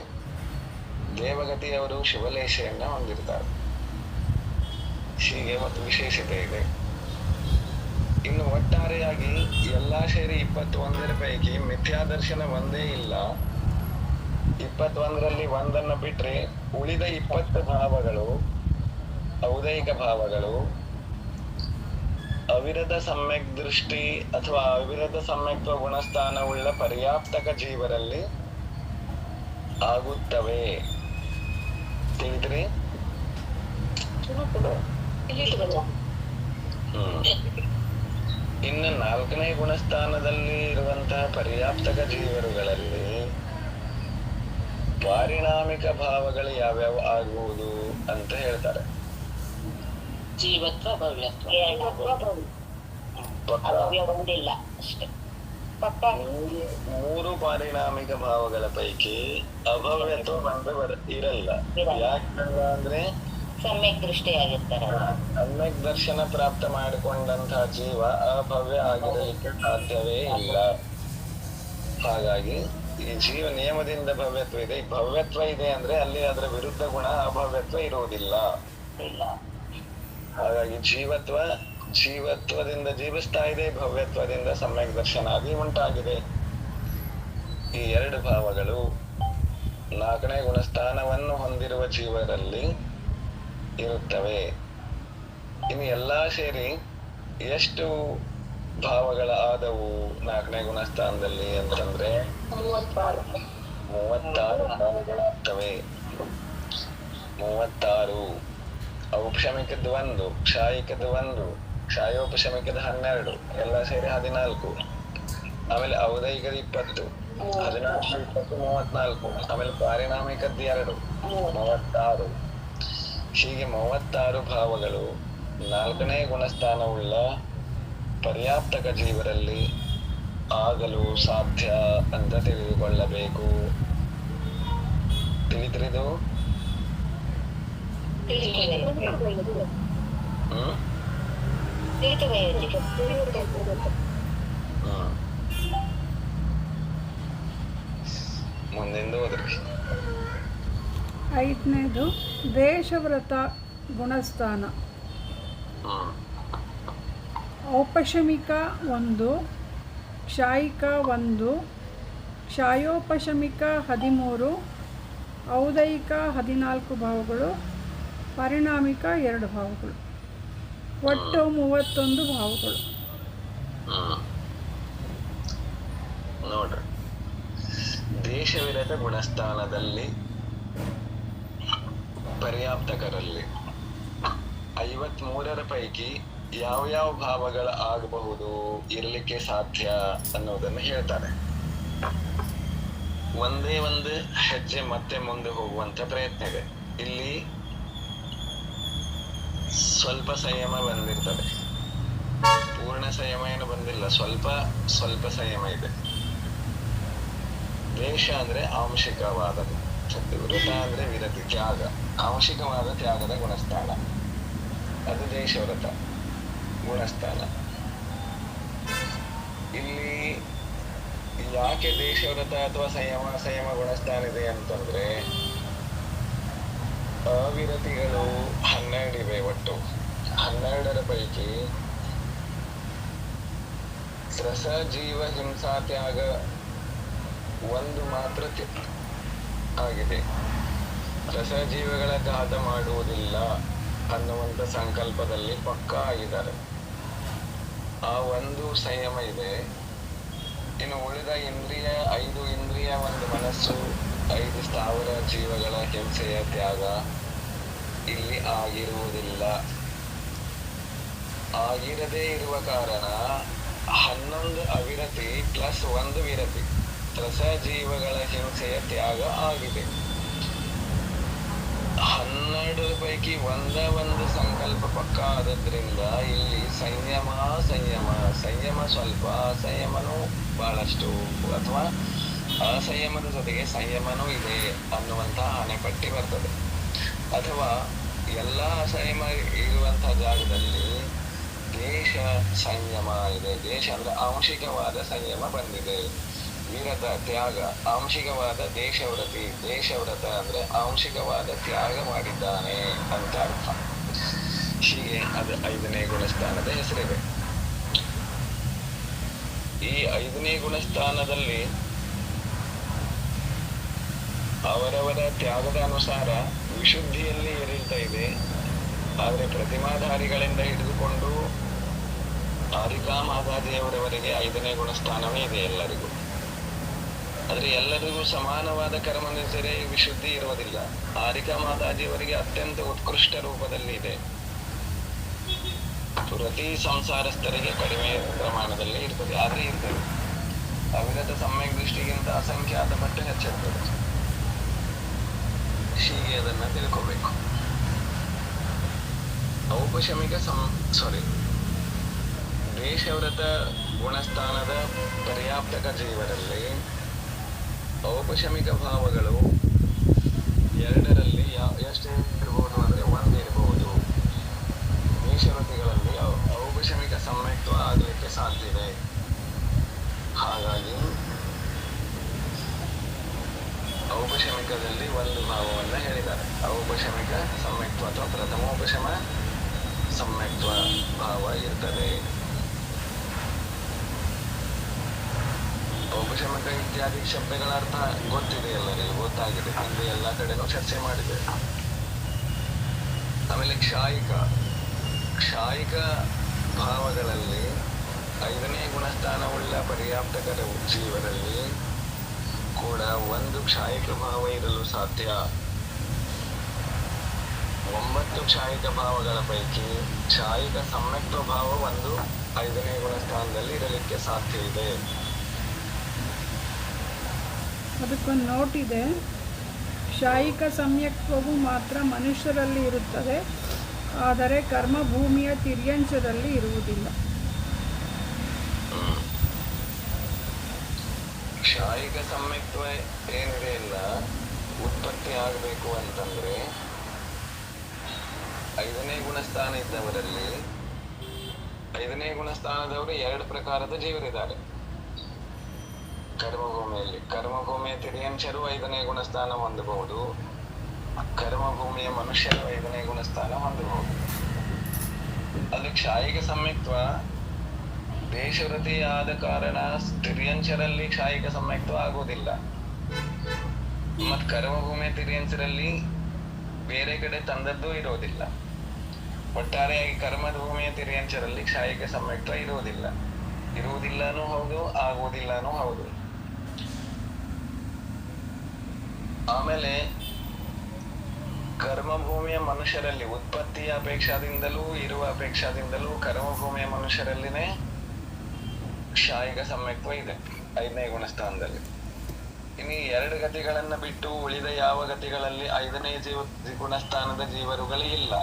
ದೇವಗತಿಯವರು ಶಿವಲೇಷೆಯನ್ನ ಹೊಂದಿರ್ತಾರೆ. ಹೀಗೆ ಮತ್ತು ವಿಶೇಷತೆ ಇದೆ. ಇನ್ನು ಒಟ್ಟಾರೆಯಾಗಿ ಎಲ್ಲಾ ಸೇರಿ 21ರ ಪೈಕಿ ಮಿಥ್ಯಾದರ್ಶನ ಒಂದೇ ಇಲ್ಲ. 21ರಲ್ಲಿ ಒಂದನ್ನು ಬಿಟ್ರೆ ಉಳಿದ 20 ಭಾವಗಳು, ಔದೈಕ ಭಾವಗಳು ಅವಿರತ ಸಮ್ಯಕ್ ದೃಷ್ಟಿ ಅಥವಾ ಅವಿರತ ಸಮ್ಯಕ್ತ್ವ ಗುಣಸ್ಥಾನವುಳ್ಳ ಪರ್ಯಾಪ್ತಕ ಜೀವರಲ್ಲಿ ಆಗುತ್ತವೆ. ತಿಳಿದ್ರಿ? ಇನ್ನು 4ನೇ ಗುಣಸ್ಥಾನದಲ್ಲಿ ಇರುವಂತಹ ಪರ್ಯಾಪ್ತಕ ಜೀವರುಗಳಲ್ಲಿ ಪಾರಿಣಾಮಿಕ ಭಾವಗಳು ಯಾವ್ಯಾವ ಆಗುವುದು ಅಂತ ಹೇಳ್ತಾರೆ. ಜೀವತ್ವ, ಭವ್ಯತ್ವ ಒಂದಿಲ್ಲ ಅಷ್ಟೇ. 3 ಪಾರಿಣಾಮಿಕ ಭಾವಗಳ ಪೈಕಿ ಅಭವ್ಯತ್ವ ಇರಲ್ಲ. ಯಾಕಂದ್ರೆ ಅಂದ್ರೆ ಸಮ್ಯಕ್ ದೃಷ್ಟಿಯಾಗಿರ್ತಾರೆ. ಸಮ್ಯಕ್ ದರ್ಶನ ಪ್ರಾಪ್ತ ಮಾಡಿಕೊಂಡಂತಹ ಜೀವ ಅಭವ್ಯ ಆಗಿರಲಿಕ್ಕೆ ಸಾಧ್ಯವೇ ಇಲ್ಲ. ಹಾಗಾಗಿ ಈ ಜೀವ ನಿಯಮದಿಂದ ಭವ್ಯತ್ವ ಇದೆ. ಭವ್ಯತ್ವ ಇದೆ ಅಂದ್ರೆ ಅಲ್ಲಿ ಅದರ ವಿರುದ್ಧ ಗುಣ ಅಭವ್ಯತ್ವ ಇರುವುದಿಲ್ಲ. ಹಾಗಾಗಿ ಜೀವತ್ವದಿಂದ ಜೀವಿಸ್ತಾ ಇದೆ, ಭವ್ಯತ್ವದಿಂದ ಸಮ್ಯಕ್ ದರ್ಶನಾದಿ ಉಂಟಾಗಿದೆ. ಈ 2 ಭಾವಗಳು 4ನೇ ಗುಣಸ್ಥಾನವನ್ನು ಹೊಂದಿರುವ ಜೀವರಲ್ಲಿ ಇರುತ್ತವೆ. ಇನ್ನು ಎಲ್ಲಾ ಸೇರಿ ಎಷ್ಟು ಭಾವಗಳ ಆದವು 4ನೇ ಗುಣಸ್ಥಾನದಲ್ಲಿ ಅಂತಂದ್ರೆ 36 ಭಾವಗಳಾಗ್ತವೆ. 36. ಔಪಶಮಿಕದ 1, ಕ್ಷಾಯಿಕದ 1, ಕ್ಷಾಯೋಪಶಮಿಕದ 12, ಎಲ್ಲ ಸೇರಿ 14. ಆಮೇಲೆ ಔದೈಕದ 20, 14, 20, 34. ಆಮೇಲೆ ಪಾರಿಣಾಮಿಕದ 2, 36. ಹೀಗೆ 36 ಭಾವಗಳು 4ನೇ ಗುಣಸ್ಥಾನವುಳ್ಳ ಪರ್ಯಾಪ್ತಕ ಜೀವರಲ್ಲಿ ಆಗಲು ಸಾಧ್ಯ ಅಂತ ತಿಳಿದುಕೊಳ್ಳಬೇಕು. ತಿಳಿದ್ರಿದು? ಮುಂದಿಂದು ಹೋದ್ರಿ. 5ನೇದು ದೇಶವ್ರತ ಗುಣಸ್ಥಾನ. ಔಪಶಮಿಕ 1, ಕ್ಷಾಯಿಕ 1, ಕ್ಷಾಯೋಪಶಮಿಕ 13, ಔದಯಿಕ 14 ಭಾವಗಳು, ಪರಿಣಾಮಿಕ 2 ಭಾವಗಳು, ಒಟ್ಟು 31 ಭಾವಗಳು. ನೋಡ್ರಿ, ದೇಶವಿರದ ಗುಣಸ್ಥಾನದಲ್ಲಿ ಪರ್ಯಾಪ್ತಕರಲ್ಲಿ 53ರ ಪೈಕಿ ಯಾವ ಭಾವಗಳು ಆಗಬಹುದು, ಇರಲಿಕ್ಕೆ ಸಾಧ್ಯ ಅನ್ನೋದನ್ನು ಹೇಳ್ತಾರೆ. ಒಂದೇ ಒಂದು ಹೆಜ್ಜೆ ಮತ್ತೆ ಮುಂದೆ ಹೋಗುವಂತ ಪ್ರಯತ್ನ ಇದೆ. ಇಲ್ಲಿ ಸ್ವಲ್ಪ ಸಂಯಮ ಬಂದಿರ್ತದೆ, ಪೂರ್ಣ ಸಂಯಮ ಏನು ಬಂದಿಲ್ಲ, ಸ್ವಲ್ಪ ಸಂಯಮ ಇದೆ. ದೇಶ ಅಂದ್ರೆ ಆಂಶಿಕವಾದದ್ದು, ವ್ರತ ಅಂದ್ರೆ ವಿರತಿ, ತ್ಯಾಗ, ಆಂಶಿಕವಾದ ತ್ಯಾಗದ ಗುಣಸ್ಥಾನ, ಅದು ದೇಶವ್ರತ ಗುಣಸ್ಥಾನ. ಇಲ್ಲಿ ಯಾಕೆ ದೇಶವ್ರತ ಅಥವಾ ಸಂಯಮ ಗುಣಸ್ಥಾನ ಇದೆ ಅಂತಂದ್ರೆ, ಅವಿರತಿಗಳು 12 ಇವೆ. ಒಟ್ಟು 12ರ ಪೈಕಿ ರಸ ಜೀವ ಹಿಂಸಾ ತ್ಯಾಗ 1 ಮಾತ್ರ ಆಗಿದೆ. ರಸಜೀವಿಗಳ ಘಾತ ಮಾಡುವುದಿಲ್ಲ ಅನ್ನುವಂಥ ಸಂಕಲ್ಪದಲ್ಲಿ ಪಕ್ಕಾ ಆಗಿದ್ದಾರೆ. ಆ 1 ಸಂಯಮ ಇದೆ. ಇನ್ನು ಉಳಿದ ಇಂದ್ರಿಯ 5 ಇಂದ್ರಿಯ, 1 ಮನಸ್ಸು, 5 ಸ್ಥಾವರ ಜೀವಗಳ ಹಿಂಸೆಯ ತ್ಯಾಗ ಇಲ್ಲಿ ಆಗಿರುವುದಿಲ್ಲ. ಆಗಿರದೇ ಇರುವ ಕಾರಣ 11 ಅವಿರತಿ ಪ್ಲಸ್ 1 ವಿರತಿ, ರಸಜೀವಗಳ ಹಿಂಸೆಯ ತ್ಯಾಗ ಆಗಿದೆ. 12 ಪೈಕಿ ಒಂದು ಸಂಕಲ್ಪ ಪಕ್ಕ ಆದದ್ರಿಂದ ಇಲ್ಲಿ ಸಂಯಮ ಸ್ವಲ್ಪ, ಅಸಂಯಮನೂ ಬಹಳಷ್ಟು, ಅಥವಾ ಅಸಂಯಮದ ಜೊತೆಗೆ ಸಂಯಮನೂ ಇದೆ ಅನ್ನುವಂತಹ ಹಣೆಪಟ್ಟಿ ಬರ್ತದೆ. ಅಥವಾ ಎಲ್ಲ ಸಂಯಮ ಇರುವಂತಹ ಜಾಗದಲ್ಲಿ ದೇಶ ಸಂಯಮ ಇದೆ. ದೇಶ ಅಂದ್ರೆ ಆಂಶಿಕವಾದ ಸಂಯಮ ಬಂದಿದೆ. ವಿರತ ತ್ಯಾಗ ಆಂಶಿಕವಾದ ದೇಶವ್ರತ ಅಂದ್ರೆ ಆಂಶಿಕವಾದ ತ್ಯಾಗ ಮಾಡಿದ್ದಾನೆ ಅಂತ ಅರ್ಥ. ಹೀಗೆ ಅದು 5ನೇ ಗುಣಸ್ಥಾನದ ಹೆಸರಿದೆ. ಈ 5ನೇ ಗುಣಸ್ಥಾನದಲ್ಲಿ ಅವರವರ ತ್ಯಾಗದ ಅನುಸಾರ ವಿಶುದ್ಧಿಯಲ್ಲಿ ಏರಿಳ್ತಾ ಇದೆ. ಆದ್ರೆ ಪ್ರತಿಮಾಧಾರಿಗಳಿಂದ ಹಿಡಿದುಕೊಂಡು ಆರಿಕಾ ಮಾತಾದೇವರವರೆಗೆ 5ನೇ ಗುಣಸ್ಥಾನವೇ ಇದೆ ಎಲ್ಲರಿಗೂ. ಆದ್ರೆ ಎಲ್ಲರಿಗೂ ಸಮಾನವಾದ ಕರ್ಮನಿರ್ಜರೆ ವಿಶುದ್ಧಿ ಇರುವುದಿಲ್ಲ. ಆರಿಕಾ ಮಾತಾಜಿಯವರಿಗೆ ಅತ್ಯಂತ ಉತ್ಕೃಷ್ಟ ರೂಪದಲ್ಲಿ ಇದೆ. ಪ್ರತಿ ಸಂಸಾರಸ್ಥರಿಗೆ ಕಡಿಮೆ ಪ್ರಮಾಣದಲ್ಲಿ ಇರ್ತದೆ, ಆದ್ರೆ ಇರ್ತದೆ. ಅವಿರತ ಸಮ್ಯಕ್ ದೃಷ್ಟಿಗಿಂತ ಅಸಂಖ್ಯಾತ ಪಟ್ಟು ಹೆಚ್ಚಿರ್ತದೆ. ಹೀಗೆ ಅದನ್ನ ತಿಳ್ಕೋಬೇಕು. ಔಪಶಮಿಕ ದೇಶವ್ರತ ಗುಣಸ್ಥಾನದ ಪರ್ಯಾಪ್ತಕ ಜೀವರಲ್ಲಿ ಔಪಶಮಿಕ ಭಾವಗಳು 2ರಲ್ಲಿ ಎಷ್ಟು ಇರಬಹುದು ಅಂದ್ರೆ 1 ಇರಬಹುದು. ದೇಶವ್ರತಿಗಳಲ್ಲಿ ಔಪಶಮಿಕ ಸಮ್ಯಕ್ತ್ವ ಆಗಲಿಕ್ಕೆ ಸಾಧ್ಯತೆ. ಹಾಗಾಗಿ ಔಪಶಮಿಕದಲ್ಲಿ 1 ಭಾವವನ್ನ ಹೇಳಿದ್ದಾರೆ. ಔಪಶಮಿಕ ಸಮ್ಯಕ್ತ್ವ ಅಥವಾ ಪ್ರಥಮೋಪಶಮ ಸಮ್ಯಕ್ತ್ವ ಭಾವ ಇರ್ತದೆ. ಔಪಶಮಿಕ ಇತ್ಯಾದಿ ಶಬ್ದಗಳ ಅರ್ಥ ಗೊತ್ತಿದೆ, ಎಲ್ಲರಿಗೂ ಗೊತ್ತಾಗಿದೆ, ಹಿಂದೆ ಎಲ್ಲ ಕಡೆನೂ ಚರ್ಚೆ ಮಾಡಿದೆ. ಆಮೇಲೆ ಕ್ಷಾಯಿಕ ಭಾವಗಳಲ್ಲಿ ಐದನೇ ಗುಣಸ್ಥಾನವುಳ್ಳ ಪರ್ಯಾಪ್ತಕರ ಜೀವದಲ್ಲಿ ಕೂಡ ಒಂದು ಕ್ಷಾಯಿಕ ಭಾವ ಇರಲು ಸಾಧ್ಯ. 9 ಕ್ಷಾಯಿಕ ಭಾವಗಳ ಪೈಕಿ ಕ್ಷಾಯಿಕ ಸಮ್ಯಕ್ತ್ವ ಭಾವ ಒಂದು ಐದನೇ ಗುಣಸ್ಥಾನದಲ್ಲಿ ಇರಲಿಕ್ಕೆ ಸಾಧ್ಯ ಇದೆ. ಅದಕ್ಕೊಂದು ನೋಟ್ ಇದೆ. ಕ್ಷಾಯಿಕ ಸಮ್ಯಕ್ತ್ವವು ಮಾತ್ರ ಮನುಷ್ಯರಲ್ಲಿ ಇರುತ್ತದೆ, ಆದರೆ ಕರ್ಮಭೂಮಿಯ ತಿರ್ಯಂಚದಲ್ಲಿ ಇರುವುದಿಲ್ಲ. ಕ್ಷಾಯಿಕ ಸಮ್ಯಕ್ತ್ವ ಏನಿದೆ ಇಲ್ಲ ಉತ್ಪತ್ತಿ ಆಗಬೇಕು ಅಂತಂದ್ರೆ ಐದನೇ ಗುಣಸ್ಥಾನ ಇದ್ದವರಲ್ಲಿ, ಐದನೇ ಗುಣಸ್ಥಾನದವರು 2 ಪ್ರಕಾರದ ಜೀವರಿದ್ದಾರೆ ಕರ್ಮಭೂಮಿಯಲ್ಲಿ. ಕರ್ಮಭೂಮಿಯ ತಿರ್ಯಂಚರು 5ನೇ ಗುಣಸ್ಥಾನ ಹೊಂದಬಹುದು, ಕರ್ಮಭೂಮಿಯ ಮನುಷ್ಯರು 5ನೇ ಗುಣಸ್ಥಾನ ಹೊಂದಬಹುದು. ಅದು ಕ್ಷಾಯಿಕ ಸಮ್ಯಕ್ತ್ವ ದೇಶವೃತಿ ಆದ ಕಾರಣ ತಿರ್ಯಂಚರಲ್ಲಿ ಕ್ಷಾಯಿಕ ಸಮ್ಯಕ್ತ್ವ ಆಗೋದಿಲ್ಲ, ಮತ್ ಕರ್ಮಭೂಮಿಯ ತಿರ್ಯಂಚರಲ್ಲಿ ಬೇರೆ ಕಡೆ ತಂದದ್ದು ಇರೋದಿಲ್ಲ. ಒಟ್ಟಾರೆಯಾಗಿ ಕರ್ಮಭೂಮಿಯ ತಿರ್ಯಂಚರಲ್ಲಿ ಕ್ಷಾಯಿಕ ಸಮ್ಯಕ್ತ್ವ ಇರುವುದಿಲ್ಲನೂ ಹೌದು, ಆಗುವುದಿಲ್ಲನೂ ಹೌದು. ಆಮೇಲೆ ಕರ್ಮಭೂಮಿಯ ಮನುಷ್ಯರಲ್ಲಿ ಉತ್ಪತ್ತಿಯ ಅಪೇಕ್ಷಾದಿಂದಲೂ ಇರುವ ಅಪೇಕ್ಷಾದಿಂದಲೂ ಕರ್ಮಭೂಮಿಯ ಮನುಷ್ಯರಲ್ಲಿನೇ ಕ್ಷಾಯಿಕ ಸಮ್ಯಕ್ತ್ವ ಇದೆ 5ನೇ ಗುಣಸ್ಥಾನದಲ್ಲಿ. ಇನ್ನು 2 ಗತಿಗಳನ್ನ ಬಿಟ್ಟು ಉಳಿದ ಯಾವ ಗತಿಗಳಲ್ಲಿ 5ನೇ ಗುಣಸ್ಥಾನದ ಜೀವರುಗಳು ಇಲ್ಲ.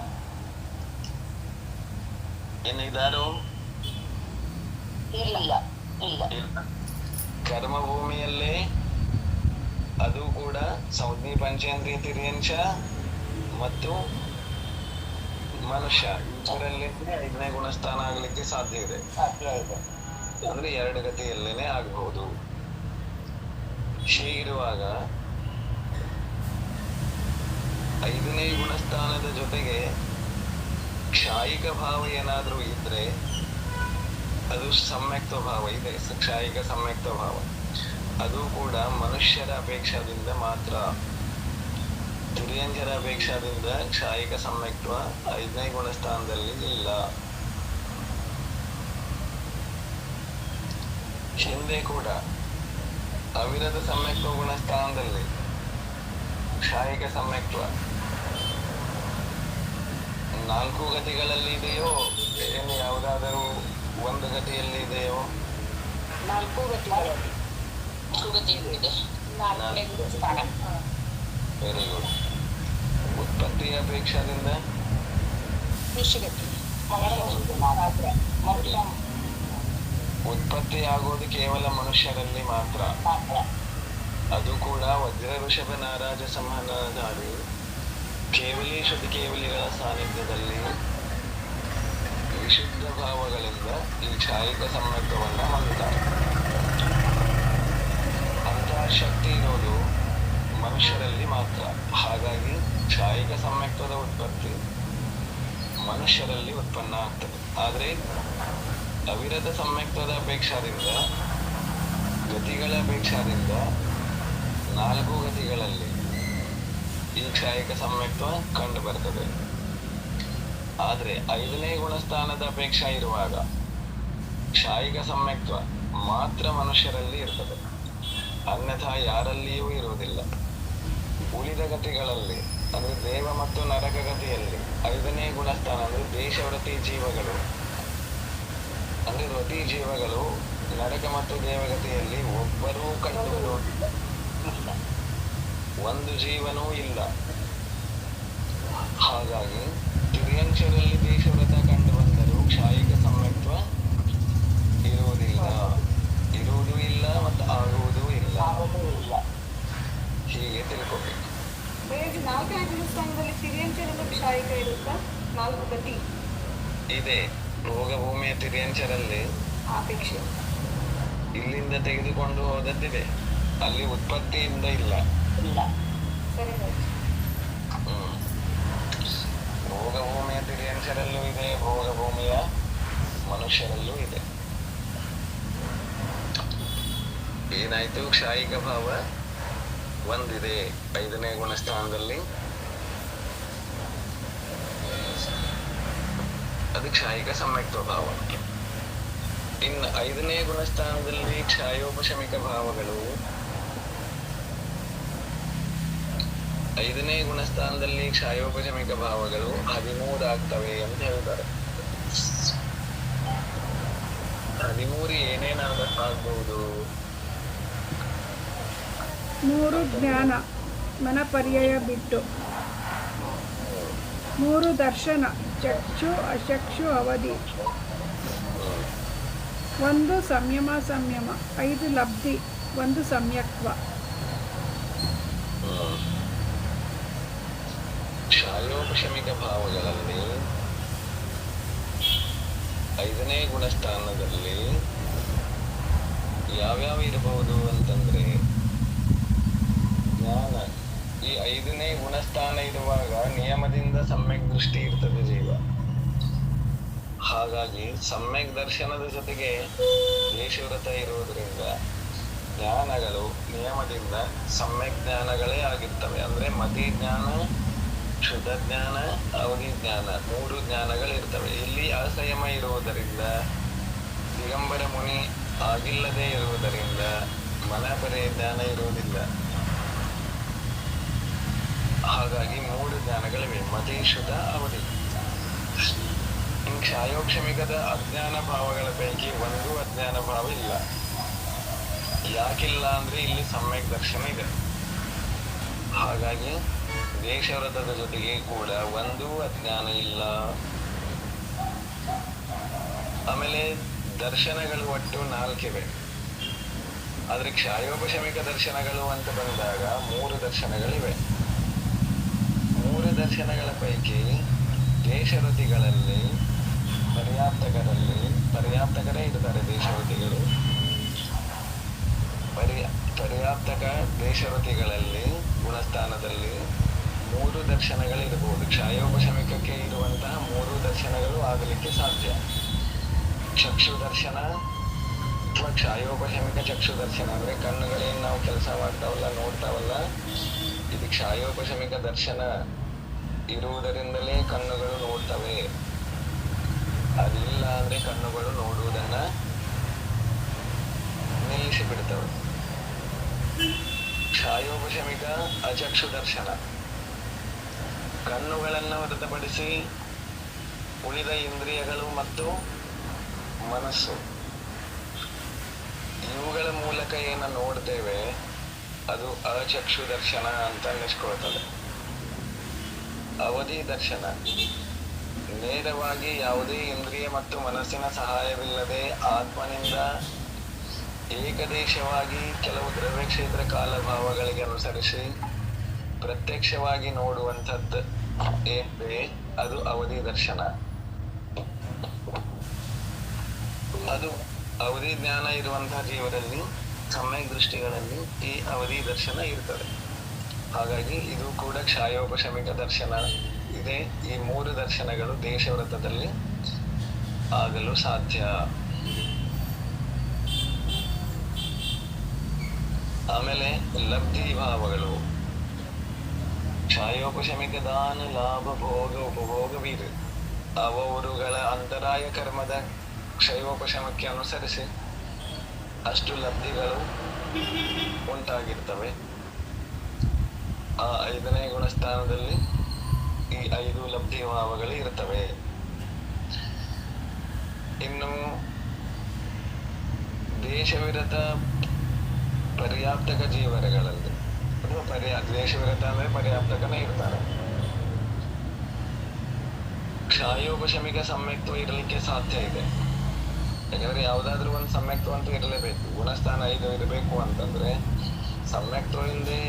ಏನಿದಾರು ಇಲ್ಲ. ಕರ್ಮಭೂಮಿಯಲ್ಲೇ ಅದು ಕೂಡ ಸಂಜ್ಞಿ ಪಂಚೇಂದ್ರಿಯ ತಿರ್ಯಂಚ ಮತ್ತು ಮನುಷ್ಯ ಇವರಲ್ಲಿ 5ನೇ ಗುಣಸ್ಥಾನ ಆಗ್ಲಿಕ್ಕೆ ಸಾಧ್ಯ ಇದೆ. ಅಂದ್ರೆ 2 ಗತಿಯಲ್ಲೇನೆ ಆಗಬಹುದು. ಹೀಗಿರುವಾಗ 5ನೇ ಗುಣಸ್ಥಾನದ ಜೊತೆಗೆ ಕ್ಷಾಯಿಕ ಭಾವ ಏನಾದ್ರೂ ಇದ್ರೆ ಅದು ಸಮ್ಯಕ್ತ್ವ ಭಾವ ಇದೆ, ಕ್ಷಾಯಿಕ ಸಮ್ಯಕ್ತ್ವ ಭಾವ. ಅದು ಕೂಡ ಮನುಷ್ಯರ ಅಪೇಕ್ಷಾದಿಂದ ಮಾತ್ರ. ತಿರ್ಯಂಚರ ಅಪೇಕ್ಷಾದಿಂದ ಕ್ಷಾಯಿಕ ಸಮ್ಯಕ್ತ್ವ 5ನೇ ಗುಣಸ್ಥಾನದಲ್ಲಿ ಇಲ್ಲ. ಹಿಂದೆ ಕೂಡ ಅವಿರತ ಸಮ್ಯಕ್ತ್ವ ಗುಣಸ್ಥಾನದಲ್ಲಿ ಕ್ಷಾಯಿಕ ಸಮ್ಯಕ್ತ್ವ 4 ಗತಿಗಳಲ್ಲಿ ಇದೆಯೋ, ಏನು ಯಾವುದಾದರೂ ಒಂದು ಗತಿಯಲ್ಲಿ ಇದೆಯೋ? 4 ಗತಿಗಳಲ್ಲಿ ಇದೆ. 4ನೇ ಗುಣಸ್ಥಾನ. Very good. ಉತ್ಪತ್ತಿಯ ಅಪೇಕ್ಷಾದಿಂದ ಋಷಿಗತಿ. ಉತ್ಪತ್ತಿ ಆಗೋದು ಕೇವಲ ಮನುಷ್ಯರಲ್ಲಿ ಮಾತ್ರ. ಅದು ಕೂಡ ವಜ್ರ ಋಷಭ ನಾರಾಜ ಸಂಹನಧಾರಿ ಕೇವಲಿ ಶುದ್ಧ ಕೇವಲಿಗಳ ಸಾನ್ನಿಧ್ಯದಲ್ಲಿ ವಿಶುದ್ಧ ಭಾವಗಳಿಂದ ಈ ಕ್ಷಾಯಿಕ ಸಮ್ಯಕ್ತ್ವವನ್ನು ಹೊಂದುತ್ತಾರೆ. ಅಂತಹ ಶಕ್ತಿ ಇರೋದು ಮನುಷ್ಯರಲ್ಲಿ ಮಾತ್ರ. ಹಾಗಾಗಿ ಕ್ಷಾಯಿಕ ಸಮ್ಯಕ್ತ್ವದ ಉತ್ಪತ್ತಿ ಮನುಷ್ಯರಲ್ಲಿ ಉತ್ಪನ್ನ ಆಗ್ತದೆ. ಆದರೆ ಅವಿರತ ಸಮ್ಯಕ್ತ್ವದ ಅಪೇಕ್ಷಾದಿಂದ, ಗತಿಗಳ ಅಪೇಕ್ಷಾದಿಂದ 4 ಗತಿಗಳಲ್ಲಿ ಈ ಕ್ಷಾಯಿಕ ಸಮ್ಯಕ್ತ್ವ ಕಂಡು ಬರ್ತದೆ. ಆದ್ರೆ 5ನೇ ಗುಣಸ್ಥಾನದ ಅಪೇಕ್ಷಾ ಇರುವಾಗ ಕ್ಷಾಯಿಕ ಸಮ್ಯಕ್ತ್ವ ಮಾತ್ರ ಮನುಷ್ಯರಲ್ಲಿ ಇರ್ತದೆ, ಅನ್ಯಥಾ ಯಾರಲ್ಲಿಯೂ ಇರುವುದಿಲ್ಲ. ಉಳಿದ ಗತಿಗಳಲ್ಲಿ ಅಂದ್ರೆ ದೇವ ಮತ್ತು ನರಕ ಗತಿಯಲ್ಲಿ 5ನೇ ಗುಣಸ್ಥಾನ ಅಂದ್ರೆ ದೇಶವ್ರತಿ ಜೀವಗಳು, ಅಂದ್ರೆ ರತಿ ಜೀವಗಳು ನರಕ ಮತ್ತು ದೇವಗತಿಯಲ್ಲಿ ಒಬ್ಬರೂ ಕಂಡು ಬರುವುದಿಲ್ಲ, ಒಂದು ಜೀವನೂ ಇಲ್ಲ. ಹಾಗಾಗಿ ತಿರ್ಯಂಚರಲ್ಲಿ ದೇಶವ್ರತ ಕಂಡು ಬಂದರೂ ಕ್ಷಾಯಿಕ ಸಮ್ಯಕ್ತ್ವ ಇರುವುದೂ ಇಲ್ಲ ಮತ್ತು ಆಗುವುದೂ ಇಲ್ಲ. ಹೀಗೆ ತಿಳ್ಕೊಬೇಕು. 4ನೇ ಗುಣಸ್ಥಾನದಲ್ಲಿ ತಿರ್ಯಂಚರದ ಕ್ಷಾಯಿಕ ಇರುತ್ತಾ? 4 ಗತಿ ಇದೆ. ಭೋಗಭೂಮಿಯ ತಿರ್ಯಂಚರಲ್ಲಿ ಅಪೇಕ್ಷೆ ಇಲ್ಲಿಂದ ತೆಗೆದುಕೊಂಡು ಹೋದದ್ದಿದೆ, ಅಲ್ಲಿ ಉತ್ಪತ್ತಿಯಿಂದ ಇಲ್ಲ. ಸರಿ. ಭೋಗಭೂಮಿಯ ತಿರ್ಯಂಚರಲ್ಲೂ ಇದೆ, ಭೋಗಭೂಮಿಯ ಮನುಷ್ಯರಲ್ಲೂ ಇದೆ. ಏನಾಯ್ತು? ಕ್ಷಾಯಿಕ ಭಾವ ಒಂದಿದೆ 5ನೇ ಗುಣಸ್ಥಾನದಲ್ಲಿ. ಅದು ಕ್ಷಾಯಿಕ ಸಮ್ಯಕ್ತ್ವ ಭಾವ. ಇನ್ನು 5ನೇ ಗುಣಸ್ಥಾನದಲ್ಲಿ ಕ್ಷಾಯೋಪಶಮಿಕ ಭಾವಗಳು 13 ಆಗ್ತವೆ ಅಂತ ಹೇಳ್ತಾರೆ. 13 ಏನೇನಾಗಬಹುದು? 3 ಜ್ಞಾನ ಮನಪರ್ಯಯ ಬಿಟ್ಟು, 3 ದರ್ಶನ ಚಕ್ಷು ಅಚಕ್ಷು ಅವಧಿ, 1 ಸಂಯಮ 5 ಲಬ್ಧಿ, 1 ಸಮ್ಯಕ್ತ್ವ. ಕ್ಷಾಯೋಪಶಮಿಕ ಭಾವಗಳಲ್ಲಿ 5ನೇ ಗುಣಸ್ಥಾನದಲ್ಲಿ ಯಾವ್ಯಾವ ಇರಬಹುದು ಅಂತಂದ್ರೆ ಜ್ಞಾನ. ಈ 5ನೇ ಗುಣಸ್ಥಾನ ಇರುವಾಗ ನಿಯಮದಿಂದ ಸಮ್ಯಕ್ ದೃಷ್ಟಿ ಇರ್ತದೆ ಜೀವ. ಹಾಗಾಗಿ ಸಮ್ಯಕ್ ದರ್ಶನದ ಜೊತೆಗೆ ದೇಶವ್ರತ ಇರುವುದರಿಂದ ಜ್ಞಾನಗಳು ನಿಯಮದಿಂದ ಸಮ್ಯಕ್ ಜ್ಞಾನಗಳೇ ಆಗಿರ್ತವೆ. ಅಂದ್ರೆ ಮತಿ ಜ್ಞಾನ, ಶುದ್ಧ ಜ್ಞಾನ, ಅವಧಿ ಜ್ಞಾನ, 3 ಜ್ಞಾನಗಳಿರ್ತವೆ. ಇಲ್ಲಿ ಅಸಂಯಮ ಇರುವುದರಿಂದ, ದಿಗಂಬರ ಮುನಿ ಆಗಿಲ್ಲದೆ ಇರುವುದರಿಂದ ಮನಪರ್ಯ ಜ್ಞಾನ ಇರುವುದಿಲ್ಲ. ಹಾಗಾಗಿ 3 ಜ್ಞಾನಗಳಿವೆ, ಮತಿ, ಶುದ್ಧ, ಅವಧಿ. ಕ್ಷಾಯೋಕ್ಷಮಿಕದ ಅಜ್ಞಾನ ಭಾವಗಳ ಪೈಕಿ 1 ಅಜ್ಞಾನ ಭಾವ ಇಲ್ಲ. ಯಾಕಿಲ್ಲ ಅಂದ್ರೆ ಇಲ್ಲಿ ಸಮ್ಯಕ್ ದರ್ಶನ ಇದೆ. ಹಾಗಾಗಿ ದೇಶವ್ರತದ ಜೊತೆಗೆ ಕೂಡ 1 ಅಜ್ಞಾನ ಇಲ್ಲ. ಆಮೇಲೆ ದರ್ಶನಗಳು ಒಟ್ಟು 4 ಇವೆ. ಆದ್ರೆ ಕ್ಷಾಯೋಪಶಮಿಕ ದರ್ಶನಗಳು ಅಂತ ಬಂದಾಗ 3 ದರ್ಶನಗಳಿವೆ. 3 ದರ್ಶನಗಳ ಪೈಕಿ ದೇಶವೃತಿಗಳಲ್ಲಿ ಪರ್ಯಾಪ್ತಕರೇ ಇರ್ತಾರೆ. ದೇಶವೃತಿಗಳು ಪರ್ಯಾಪ್ತಕ ದೇಶವೃತಿಗಳಲ್ಲಿ ಗುಣಸ್ಥಾನದಲ್ಲಿ 3 ದರ್ಶನಗಳಿರಬಹುದು. ಕ್ಷಾಯೋಪಶಮಿಕಕ್ಕೆ ಇರುವಂತಹ 3 ದರ್ಶನಗಳು ಆಗಲಿಕ್ಕೆ ಸಾಧ್ಯ. ಚಕ್ಷು ದರ್ಶನ ಅಥವಾ ಕ್ಷಾಯೋಪಶಮಿಕ ಚಕ್ಷು ದರ್ಶನ ಅಂದ್ರೆ ಕಣ್ಣುಗಳೇನು ನಾವು ಕೆಲಸ ಮಾಡ್ತಾವಲ್ಲ, ನೋಡ್ತಾವಲ್ಲ, ಇದು ಕ್ಷಾಯೋಪಶಮಿಕ ದರ್ಶನ ಇರುವುದರಿಂದಲೇ ಕಣ್ಣುಗಳು ನೋಡ್ತವೆ. ಅದಿಲ್ಲ ಅಂದ್ರೆ ಕಣ್ಣುಗಳು ನೋಡುವುದನ್ನ ನಿಲ್ಲಿಸಿ ಬಿಡ್ತವೆ. ಕ್ಷಾಯೋಪಶಮಿಕ ಅಚಕ್ಷು ದರ್ಶನ ಕಣ್ಣುಗಳನ್ನು ಹೊರತುಪಡಿಸಿ ಉಳಿದ ಇಂದ್ರಿಯಗಳು ಮತ್ತು ಮನಸ್ಸು ಇವುಗಳ ಮೂಲಕ ಏನ ನೋಡ್ತೇವೆ ಅದು ಅಚಕ್ಷು ದರ್ಶನ ಅಂತ ಅನ್ನಿಸ್ಕೊಳ್ತದೆ. ಅವಧಿ ದರ್ಶನ ನೇರವಾಗಿ ಯಾವುದೇ ಇಂದ್ರಿಯ ಮತ್ತು ಮನಸ್ಸಿನ ಸಹಾಯವಿಲ್ಲದೆ ಆತ್ಮನಿಂದ ಏಕದೇಶವಾಗಿ ಕೆಲವು ದ್ರವ್ಯ ಕ್ಷೇತ್ರ ಕಾಲಭಾವಗಳಿಗೆ ಅನುಸರಿಸಿ ಪ್ರತ್ಯಕ್ಷವಾಗಿ ನೋಡುವಂಥದ್ದು ಏನಿದೆ ಅದು ಅವಧಿ ದರ್ಶನ. ಅದು ಅವಧಿ ಜ್ಞಾನ ಇರುವಂತಹ ಜೀವರಲ್ಲಿ ಸಮ್ಯಕ್ ದೃಷ್ಟಿಗಳಲ್ಲಿ ಈ ಅವಧಿ ದರ್ಶನ ಇರ್ತದೆ. ಹಾಗಾಗಿ ಇದು ಕೂಡ ಕ್ಷಾಯೋಪಶಮಿಕ ದರ್ಶನ ಇದೆ. ಈ 3 ದರ್ಶನಗಳು ದೇಶವ್ರತದಲ್ಲಿ ಆಗಲು ಸಾಧ್ಯ. ಆಮೇಲೆ ಲಬ್ಧಿ ಭಾವಗಳು ಕ್ಷಾಯೋಪಶಮಿಕ ದಾನ ಲಾಭ ಭೋಗ ಉಪಭೋಗವಿದೆ. ಅವರುಗಳ ಅಂತರಾಯ ಕರ್ಮದ ಕ್ಷಯೋಪಶಮಕ್ಕೆ ಅನುಸರಿಸಿ ಅಷ್ಟು ಲಬ್ಧಿಗಳು ಉಂಟಾಗಿರ್ತವೆ. ಆ 5ನೇ ಗುಣಸ್ಥಾನದಲ್ಲಿ ಈ 5 ಲಬ್ಧಿ ಭಾವಗಳು ಇರ್ತವೆ. ಇನ್ನು ದೇಶವಿರತ ಪರ್ಯಾಪ್ತಕ ಜೀವನಗಳಲ್ಲಿ ದೇಶವಿರತ ಅಂದ್ರೆ ಪರ್ಯಾಪ್ತಕನೇ ಇರ್ತಾರೆ. ಕ್ಷಾಯೋಪಶಮಿಕ ಸಮ್ಯಕ್ತ್ವ ಇರಲಿಕ್ಕೆ ಸಾಧ್ಯ ಇದೆ. ಯಾಕಂದ್ರೆ ಯಾವ್ದಾದ್ರು ಒಂದು ಸಮ್ಯಕ್ತ್ವ ಅಂತೂ ಇರಲೇಬೇಕು. ಗುಣಸ್ಥಾನ 5 ಇರಬೇಕು ಅಂತಂದ್ರೆ ಸಮ್ಯಕ್ತ್ವ ಇಲ್ಲದೆ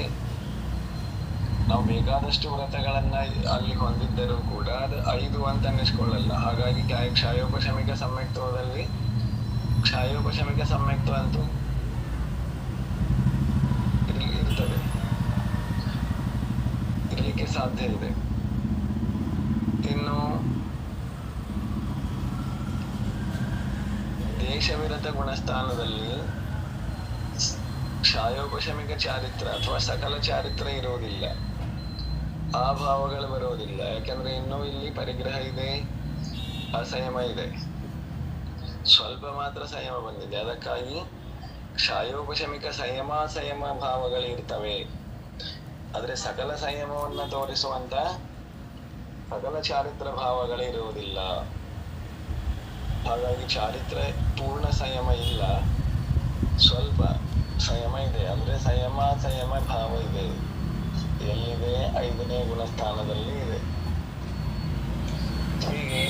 ನಾವು ಬೇಕಾದಷ್ಟು ವ್ರತಗಳನ್ನ ಅಲ್ಲಿ ಹೊಂದಿದ್ದರೂ ಕೂಡ ಅದು 5 ಅಂತ ಅನ್ನಿಸ್ಕೊಳ್ಳಲ್ಲ. ಹಾಗಾಗಿ ಕ್ಷಾಯೋಪಶಮಿಕ ಸಮ್ಯಕ್ತ್ವದಲ್ಲಿ ಕ್ಷಾಯೋಪಶಮಿಕ ಸಮ್ಯಕ್ತ್ವ ಅಂತೂ ಇರ್ತದೆ, ಇರಲಿಕ್ಕೆ ಸಾಧ್ಯ ಇದೆ. ಇನ್ನು ದೇಶವಿರತ ಗುಣಸ್ಥಾನದಲ್ಲಿ ಕ್ಷಾಯೋಪಶಮಿಕ ಚಾರಿತ್ರ ಅಥವಾ ಸಕಲ ಚಾರಿತ್ರ ಇರುವುದಿಲ್ಲ. ಆ ಭಾವಗಳು ಬರುವುದಿಲ್ಲ. ಯಾಕಂದ್ರೆ ಇನ್ನೂ ಇಲ್ಲಿ ಪರಿಗ್ರಹ ಇದೆ, ಅಸಂಯಮ ಇದೆ, ಸ್ವಲ್ಪ ಮಾತ್ರ ಸಂಯಮ ಬಂದಿದೆ. ಅದಕ್ಕಾಗಿ ಕ್ಷಾಯೋಪಶಮಿಕ ಸಂಯಮ ಭಾವಗಳು ಇರ್ತವೆ. ಆದ್ರೆ ಸಕಲ ಸಂಯಮವನ್ನ ತೋರಿಸುವಂತ ಸಕಲ ಚಾರಿತ್ರ ಭಾವಗಳಿರುವುದಿಲ್ಲ. ಹಾಗಾಗಿ ಚಾರಿತ್ರ ಪೂರ್ಣ ಸಂಯಮ ಇಲ್ಲ, ಸ್ವಲ್ಪ ಸಂಯಮ ಇದೆ. ಅಂದ್ರೆ ಸಂಯಮ ಭಾವ ಇದೆ. ಎಲ್ಲಿದೆ? 5ನೇ ಗುಣಸ್ಥಾನದಲ್ಲಿ ಇದೆ. ಹೀಗೆ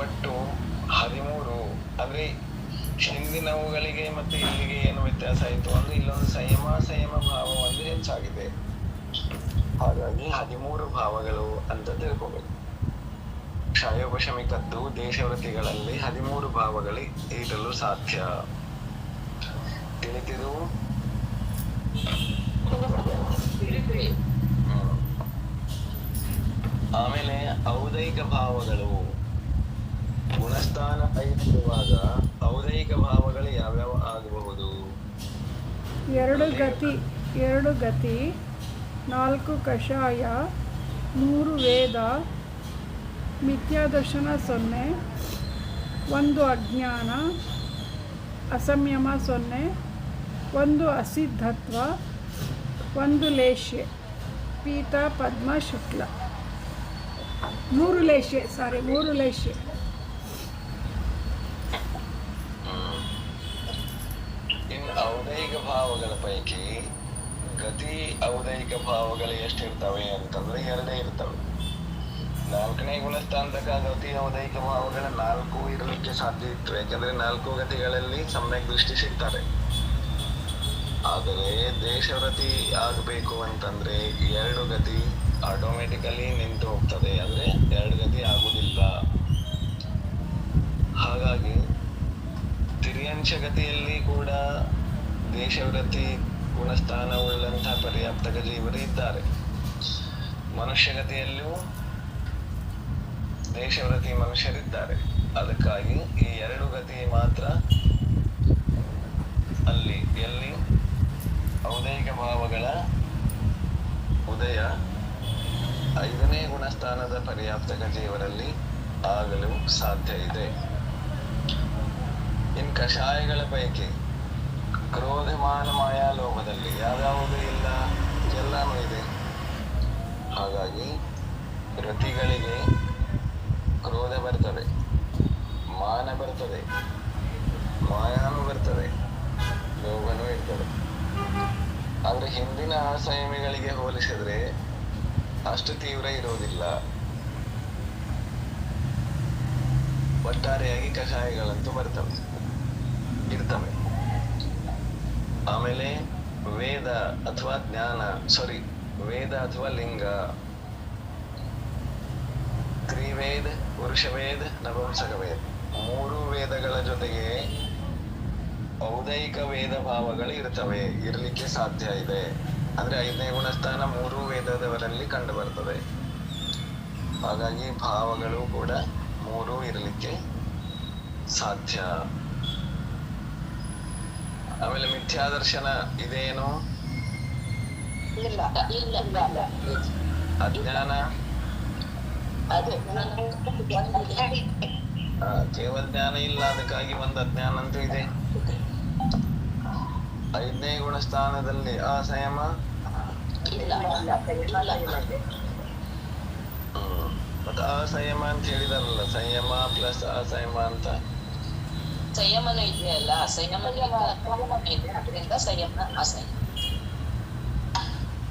ಒಟ್ಟು 13. ಅಂದ್ರೆ ಹಿಂದಿನವುಗಳಿಗೆ ಮತ್ತೆ ಇಲ್ಲಿಗೆ ಏನು ವ್ಯತ್ಯಾಸ ಆಯಿತು ಅಂದ್ರೆ ಇಲ್ಲೊಂದು ಸಂಯಮ ಭಾವ ಒಂದು ಹೆಚ್ಚಾಗಿದೆ. ಹಾಗಾಗಿ 13 ಭಾವಗಳು ಅಂತ ತಿಳ್ಕೋಬೇಕು. ಕ್ಷಾಯೋಪಶಮಿಕದ್ದು ದೇಶವೃತ್ತಿಗಳಲ್ಲಿ 13 ಭಾವಗಳು ಇರಲು ಸಾಧ್ಯ. ತಿಳಿತಿದು? ಆಮೇಲೆ ಔದೈಕ ಭಾವಗಳು. ಗುಣಸ್ಥಾನ 5 ಇರುವಾಗ ಔದೈಕ ಭಾವಗಳು ಯಾವ್ಯಾವ ಆಗಬಹುದು? 2 ಗತಿ, 4 ಕಷಾಯ, 3 ವೇದ, ಮಿಥ್ಯಾದರ್ಶನ 0, 1 ಅಜ್ಞಾನ, ಅಸಂಯಮ 0, 1 ಅಸಿದ್ಧತ್ವ, 1 ಲೇಷ್ಯ, ಪೀತ ಪದ್ಮ ಶುಕ್ಲ. 3 ಲೇಷ್ಯ. ಇನ್ನು ಔದೈಕ ಭಾವಗಳ ಪೈಕಿ ಗತಿ ಔದೈಕ ಭಾವಗಳು ಎಷ್ಟಿರ್ತವೆ ಅಂತಂದ್ರೆ 2 ಇರ್ತವೆ. 4ನೇ ಗುಣಸ್ಥಾನದಾಗ ಗತಿ ಔದೈಕ ಭಾವಗಳ 4 ಇರಲಿಕ್ಕೆ ಸಾಧ್ಯ ಇತ್ತು. ಯಾಕಂದ್ರೆ 4 ಗತಿಗಳಲ್ಲಿ ಸಮ್ಯಕ್ ದೃಷ್ಟಿ ಸಿಗ್ತಾರೆ. ಆದರೆ ದೇಶವ್ರತಿ ಆಗಬೇಕು ಅಂತಂದ್ರೆ 2 ಗತಿ ಆಟೋಮೆಟಿಕಲಿ ನಿಂತು ಹೋಗ್ತದೆ. ಅಂದ್ರೆ 2 ಗತಿ ಆಗುದಿಲ್ಲ. ಹಾಗಾಗಿ ತಿರ್ಯಂಶ ಗತಿಯಲ್ಲಿ ಕೂಡ ದೇಶವ್ರತಿ ಗುಣಸ್ಥಾನ ಉಳ್ಳಂತಹ ಪರ್ಯಾಪ್ತಕ ಜೀವರು ಇದ್ದಾರೆ. ಮನುಷ್ಯ ಗತಿಯಲ್ಲೂ ದೇಶವ್ರತಿ ಮನುಷ್ಯರಿದ್ದಾರೆ. ಅದಕ್ಕಾಗಿ ಈ 2 ಗತಿ ಮಾತ್ರ ಎಲ್ಲಿ ಔದೈಕ ಭಾವಗಳ ಉದಯ 5ನೇ ಗುಣಸ್ಥಾನದ ಪರ್ಯಾಪ್ತಕ ಜೀವರಲ್ಲಿ ಆಗಲು ಸಾಧ್ಯ ಇದೆ. ಇನ್ ಕಷಾಯಗಳ ಪೈಕಿ ಕ್ರೋಧ ಮಾನ ಮಾಯಾ ಲೋಭದಲ್ಲಿ ಯಾವ್ಯಾವುದು ಇಲ್ಲ, ಎಲ್ಲಾನು ಇದೆ. ಹಾಗಾಗಿ ರತಿಗಳಿಗೆ ಕ್ರೋಧ ಬರ್ತದೆ, ಮಾನ ಬರ್ತದೆ, ಮಾಯಾನು ಬರ್ತದೆ, ಲೋಭನೂ ಇರ್ತದೆ. ಆದ್ರೆ ಹಿಂದಿನ ಸಂಯಮಿಗಳಿಗೆ ಹೋಲಿಸಿದ್ರೆ ಅಷ್ಟು ತೀವ್ರ ಇರುವುದಿಲ್ಲ. ಒಟ್ಟಾರೆಯಾಗಿ ಕಷಾಯಗಳಂತೂ ಇರ್ತವೆ. ಆಮೇಲೆ ವೇದ ಅಥವಾ ಲಿಂಗ, ತ್ರಿವೇದ, ಪುರುಷವೇದ, ನಪುಂಸಕ ವೇದ, 3 ವೇದಗಳ ಜೊತೆಗೆ ಔದೈಕ ವೇದ ಭಾವಗಳು ಇರಲಿಕ್ಕೆ ಸಾಧ್ಯ ಇದೆ. ಅಂದ್ರೆ 5ನೇ ಗುಣಸ್ಥಾನ 3 ವೇದದವರಲ್ಲಿ ಕಂಡು ಬರ್ತದೆ. ಹಾಗಾಗಿ ಭಾವಗಳು ಕೂಡ 3 ಇರಲಿಕ್ಕೆ ಸಾಧ್ಯ. ಆಮೇಲೆ ಮಿಥ್ಯಾದರ್ಶನ ಇದೇನು? ಅಜ್ಞಾನ ಕೇವಲ ಜ್ಞಾನ ಇಲ್ಲ, ಅದಕ್ಕಾಗಿ ಒಂದು ಅಜ್ಞಾನ ಅಂತೂ ಇದೆ. 5ನೇ ಗುಣಸ್ಥಾನದಲ್ಲಿ ಅಸಂಯಮ ಮತ್ತೆ ಅಸಂಯಮ ಅಂತ ಹೇಳಿದಾರಲ್ಲ, ಸಂಯಮ ಪ್ಲಸ್ ಅಸಂಯಮ ಅಂತ. ಸಂಯಮನೂ ಇದೆಯಲ್ಲ, ಅದರಿಂದ ಸಂಯಮ ಅಸಂಯಮ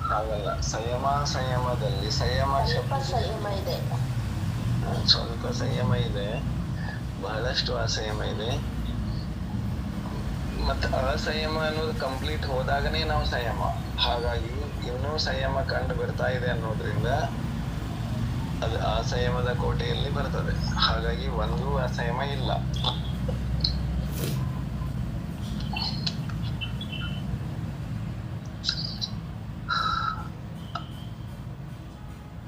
ಹಾಗಲ್ಲ. ಸಂಯಮದಲ್ಲಿ ಸಂಯಮ ಇದೆ, ಸ್ವಲ್ಪ ಸಂಯಮ ಇದೆ, ಬಹಳಷ್ಟು ಅಸಂಯಮ ಇದೆ. ಮತ್ತೆ ಅಸಂಯಮ ಅನ್ನೋದು ಕಂಪ್ಲೀಟ್ ಹೋದಾಗನೇ ನಾವು ಸಂಯಮ. ಹಾಗಾಗಿ ಇನ್ನೂ ಸಂಯಮ ಕಂಡು ಬರ್ತಾ ಇದೆ ಅನ್ನೋದ್ರಿಂದ ಅದು ಅಸಂಯಮದ ಕೋಟೆಯಲ್ಲಿ ಬರ್ತದೆ. ಹಾಗಾಗಿ ಒಂದು ಅಸಂಯಮ ಇಲ್ಲ.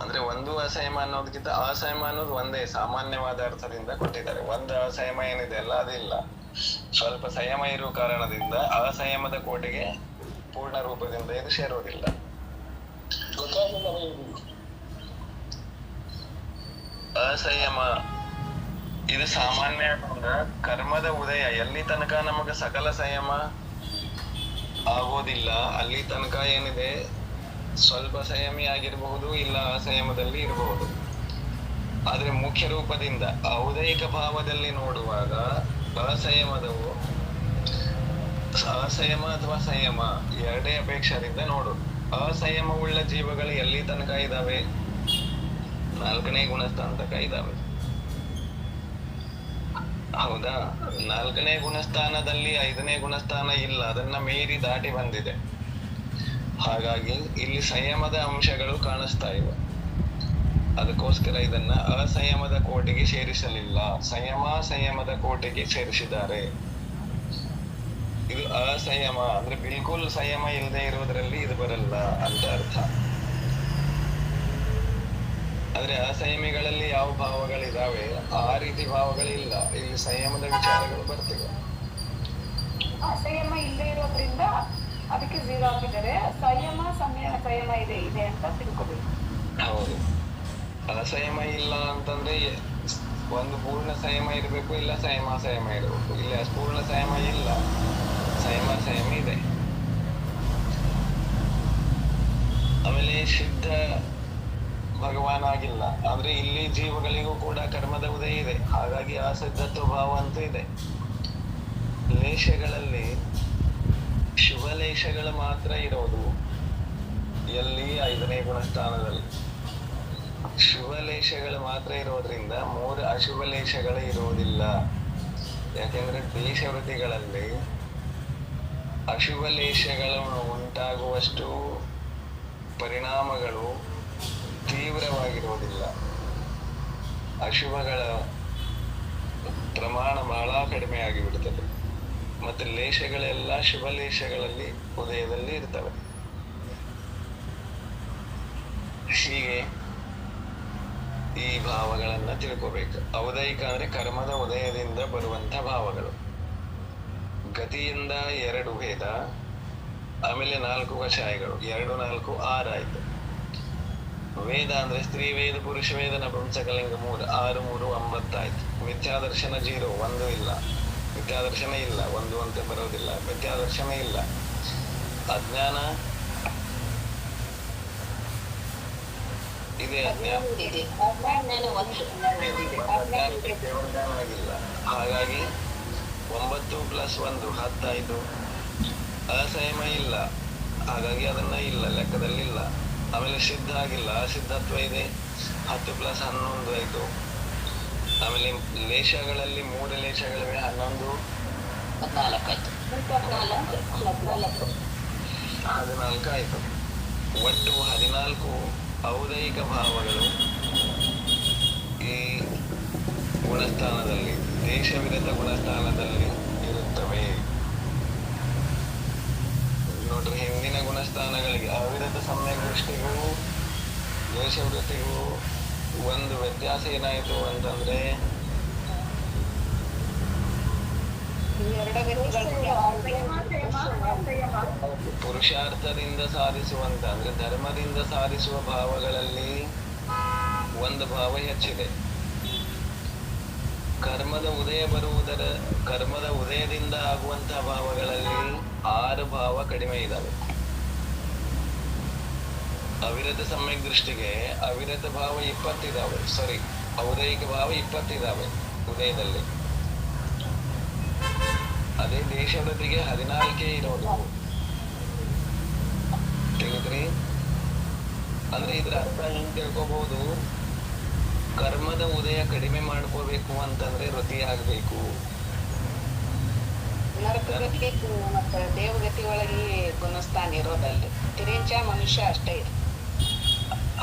ಅಂದ್ರೆ ಒಂದು ಅಸಂಯಮ ಅನ್ನೋದಕ್ಕಿಂತ ಅಸಂಯಮ ಅನ್ನೋದು ಒಂದೇ ಸಾಮಾನ್ಯವಾದ ಅರ್ಥದಿಂದ ಕೊಟ್ಟಿದ್ದಾರೆ. ಒಂದು ಅಸಂಯಮ ಏನಿದೆ ಅಲ್ಲ ಅದಿಲ್ಲ. ಸ್ವಲ್ಪ ಸಂಯಮ ಇರುವ ಕಾರಣದಿಂದ ಅಸಂಯಮದ ಕೋಟೆಗೆ ಪೂರ್ಣ ರೂಪದಿಂದ ಇದು ಸೇರೋದಿಲ್ಲ. ಅಸಂಯಮ ಇದು ಸಾಮಾನ್ಯ ಕರ್ಮದ ಉದಯ ಎಲ್ಲಿ ತನಕ ನಮಗ ಸಕಲ ಸಂಯಮ ಆಗೋದಿಲ್ಲ ಅಲ್ಲಿ ತನಕ ಏನಿದೆ ಸ್ವಲ್ಪ ಸಂಯಮಿ ಆಗಿರಬಹುದು, ಇಲ್ಲ ಅಸಂಯಮದಲ್ಲಿ ಇರಬಹುದು. ಆದ್ರೆ ಮುಖ್ಯ ರೂಪದಿಂದ ಔದಯಿಕ ಭಾವದಲ್ಲಿ ನೋಡುವಾಗ ಅಸಂಯಮ ಅಥವಾ ಸಂಯಮ ಎರಡೇ ಅಪೇಕ್ಷದಿಂದ ನೋಡು. ಅಸಂಯಮವುಳ್ಳ ಜೀವಗಳು ಎಲ್ಲಿ ತನಕ ಇದಾವೆ? 4ನೇ ಗುಣಸ್ಥಾನ ತನಕ ಇದಾವೆ. ಹೌದಾ? 4ನೇ ಗುಣಸ್ಥಾನದಲ್ಲಿ 5ನೇ ಗುಣಸ್ಥಾನ ಇಲ್ಲ, ಅದನ್ನ ಮೀರಿ ದಾಟಿ ಬಂದಿದೆ. ಹಾಗಾಗಿ ಇಲ್ಲಿ ಸಂಯಮದ ಅಂಶಗಳು ಕಾಣಿಸ್ತಾ ಇವೆ. ಅದಕ್ಕೋಸ್ಕರ ಇದನ್ನ ಅಸಂಯಮದ ಕೋಟಿಗೆ ಸೇರಿಸಲಿಲ್ಲ, ಸಂಯಮದ ಕೋಟಿಗೆ ಸೇರಿಸಿದ್ದಾರೆ. ಇದು ಅಸಂಯಮ ಅಂದ್ರೆ ಬಿಲ್ಕುಲ್ ಸಂಯಮ ಇಲ್ಲದೆ ಇರೋದ್ರಲ್ಲಿ ಇದು ಬರಲ್ಲ ಅಂತ ಅರ್ಥ. ಆದ್ರೆ ಅಸಂಯಮಿಗಳಲ್ಲಿ ಯಾವ ಭಾವಗಳಿದಾವೆ ಆ ರೀತಿ ಭಾವಗಳಿಲ್ಲ. ಇಲ್ಲಿ ಸಂಯಮದ ವಿಚಾರಗಳು ಬರ್ತಿವೆ. ಸಂಯಮ ಇಲ್ಲದೆ ಇರೋದ್ರಿಂದ ಅದಕ್ಕೆ 0 ಹಾಕಿದ್ದಾರೆ. ಸಂಯಮ ಇದೆ ಅಂತ ತಿಳ್ಕೊಬೇಕು. ಹೌದು. ಅಸಂಯಮ ಇಲ್ಲ ಅಂತಂದ್ರೆ ಒಂದು ಪೂರ್ಣ ಸಂಯಮ ಇರಬೇಕು, ಇಲ್ಲ ಸಂಯಮ ಇರಬೇಕು. ಇಲ್ಲಿ ಅಪೂರ್ಣ ಸಂಯಮ ಇಲ್ಲ, ಸಂಯಮ ಇದೆ. ಆಮೇಲೆ ಶುದ್ಧ ಭಗವಾನ್ ಆಗಿಲ್ಲ ಅಂದ್ರೆ ಇಲ್ಲಿ ಜೀವಗಳಿಗೂ ಕೂಡ ಕರ್ಮದ ಉದಯ ಇದೆ. ಹಾಗಾಗಿ ಅಸಿದ್ಧತ್ವ ಭಾವ ಅಂತೂ ಇದೆ. ಲೇಷಗಳಲ್ಲಿ ಶುಭ ಲೇಷಗಳು ಮಾತ್ರ ಇರೋದು ಎಲ್ಲಿ? 5ನೇ ಗುಣಸ್ಥಾನದಲ್ಲಿ ಶುಭ ಲೇಷಗಳು ಮಾತ್ರ ಇರೋದ್ರಿಂದ 3 ಅಶುಭ ಲೇಷಗಳು ಇರುವುದಿಲ್ಲ. ಯಾಕೆಂದ್ರೆ ದೇಶವೃತ್ತಿಗಳಲ್ಲಿ ಅಶುಭ ಲೇಷಗಳು ಉಂಟಾಗುವಷ್ಟು ಪರಿಣಾಮಗಳು ತೀವ್ರವಾಗಿರುವುದಿಲ್ಲ. ಅಶುಭಗಳ ಪ್ರಮಾಣ ಬಹಳ ಕಡಿಮೆ ಆಗಿಬಿಡ್ತದೆ. ಮತ್ತೆ ಲೇಷಗಳೆಲ್ಲ ಶುಭ ಲೇಷಗಳಲ್ಲಿ ಉದಯದಲ್ಲಿ ಇರ್ತವೆ. ಹೀಗೆ ಈ ಭಾವಗಳನ್ನ ತಿಳ್ಕೋಬೇಕು. ಔದಯಿಕ ಅಂದ್ರೆ ಕರ್ಮದ ಉದಯದಿಂದ ಬರುವಂತ ಭಾವಗಳು. ಗತಿಯಿಂದ 2 ಭೇದ, ಆಮೇಲೆ 4 ಕಷಾಯಗಳು. 2, 4, 6 ಆಯ್ತು. ವೇದ ಅಂದ್ರೆ ಸ್ತ್ರೀ ವೇದ, ಪುರುಷ ವೇದ, ನಪುಂಸಕಲಿಂಗ 3, 6, 3, 9 ಆಯ್ತು. ಮಿಥ್ಯಾದರ್ಶನ 0, 1 ಇಲ್ಲ. ಮಿಥ್ಯಾದರ್ಶನ ಇಲ್ಲ, 1 ಅಂತ ಬರೋದಿಲ್ಲ. ಮಿಥ್ಯಾದರ್ಶನ ಇಲ್ಲ. ಅಜ್ಞಾನ ಇದೆ, ಅಜ್ಞಾನ ಆಗಿಲ್ಲ. ಹಾಗಾಗಿ 9 + 1 10 ಆಯ್ತು. ಅಸಂಯಮ ಇಲ್ಲ, ಹಾಗಾಗಿ ಅದನ್ನ ಇಲ್ಲ, ಲೆಕ್ಕದಲ್ಲಿಲ್ಲ. ಆಮೇಲೆ ಸಿದ್ಧ ಆಗಿಲ್ಲ, ಅಸಿದ್ಧತ್ವ ಇದೆ. 10 + 11 ಆಯ್ತು. ಆಮೇಲೆ ಲೇಷಗಳಲ್ಲಿ 3 ಲೇಷಗಳಿವೆ, 11, 14 ಆಯ್ತು. 14 ಆಯ್ತು. ಒಟ್ಟು 14 ಔದಯಿಕ ಭಾವಗಳು ಈ ಗುಣಸ್ಥಾನದಲ್ಲಿ, ದೇಶವಿರತ ಗುಣಸ್ಥಾನದಲ್ಲಿ ಇರುತ್ತವೆ. ನೋಡ್ರಿ, ಹಿಂದಿನ ಗುಣಸ್ಥಾನಗಳಿಗೆ ಅವಿರತ ಸಮ್ಯಕ್ ದೃಷ್ಟಿಗೂ ದೇಶವೃತ್ತಿಗೂ ಒಂದು ವ್ಯತ್ಯಾಸ ಏನಾಯಿತು ಅಂತಂದ್ರೆ, ಪುರುಷಾರ್ಥದಿಂದ ಸಾಧಿಸುವಂತ ಅಂದ್ರೆ ಧರ್ಮದಿಂದ ಸಾಧಿಸುವ ಭಾವಗಳಲ್ಲಿ ಒಂದು ಭಾವ ಹೆಚ್ಚಿದೆ. ಕರ್ಮದ ಉದಯದಿಂದ ಆಗುವಂತಹ ಭಾವಗಳಲ್ಲಿ 6 ಭಾವ ಕಡಿಮೆ ಇದ್ದಾವೆ. ಅವಿರತ ಸಮ್ಯಕ್ ದೃಷ್ಟಿಗೆ ಅವಿರತ ಭಾವ 20 ಇದಾವೆ. ಔದಯಿಕ ಭಾವ 20 ಇದಾವೆ ಉದಯದಲ್ಲಿ. ಅದೇ ದೇಶವೃತ್ತಿಗೆ 14 ಇರೋದು. ತಿಳಿದ್ರಿ? ಅಂದ್ರೆ ಇದ್ರ ಅರ್ಥ ಹಿಂಗ್ ತಿಳ್ಕೋಬಹುದು, ಕರ್ಮದ ಉದಯ ಕಡಿಮೆ ಮಾಡ್ಕೋಬೇಕು ಅಂತಂದ್ರೆ ವೃತ್ತಿ ಆಗ್ಬೇಕು. ನರಕಗತಿ ಮತ್ತು ದೇವಗತಿ ಒಳಗೆ ಗುಣಸ್ಥಾನ ಇರೋದಲ್ಲಿ ತಿರೇಂಚ ಮನುಷ್ಯ ಅಷ್ಟೇ ಇದೆ.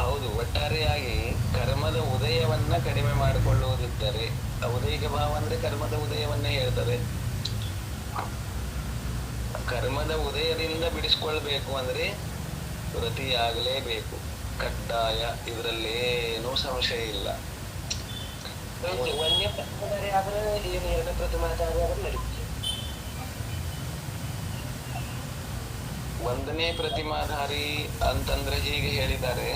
ಹೌದು. ಒಟ್ಟಾರೆಯಾಗಿ ಕರ್ಮದ ಉದಯವನ್ನ ಕಡಿಮೆ ಮಾಡಿಕೊಳ್ಳುವುದಿದ್ದರೆ, ಔದಯಿಕ ಭಾವ ಅಂದ್ರೆ ಕರ್ಮದ ಉದಯವನ್ನೇ ಹೇಳ್ತದೆ. ಕರ್ಮದ ಉದಯದಿಂದ ಬಿಡಿಸ್ಕೊಳ್ಬೇಕು ಅಂದ್ರೆ ವೃತ್ತಿ ಆಗಲೇಬೇಕು, ಕಡ್ಡಾಯ. ಇದರಲ್ಲೇನೂ ಸಂಶಯ ಇಲ್ಲ. ಒಂದೇ ಪ್ರತಿಮಾಧಾರಿ ಆದ್ರೆ ಏನು 2 ಪ್ರತಿಮಾಧಾರಿ ಆದ್ರೆ ನಡೀತದೆ. 1ನೇ ಪ್ರತಿಮಾಧಾರಿ ಅಂತಂದ್ರೆ ಹೀಗೆ ಹೇಳಿದ್ದಾರೆ,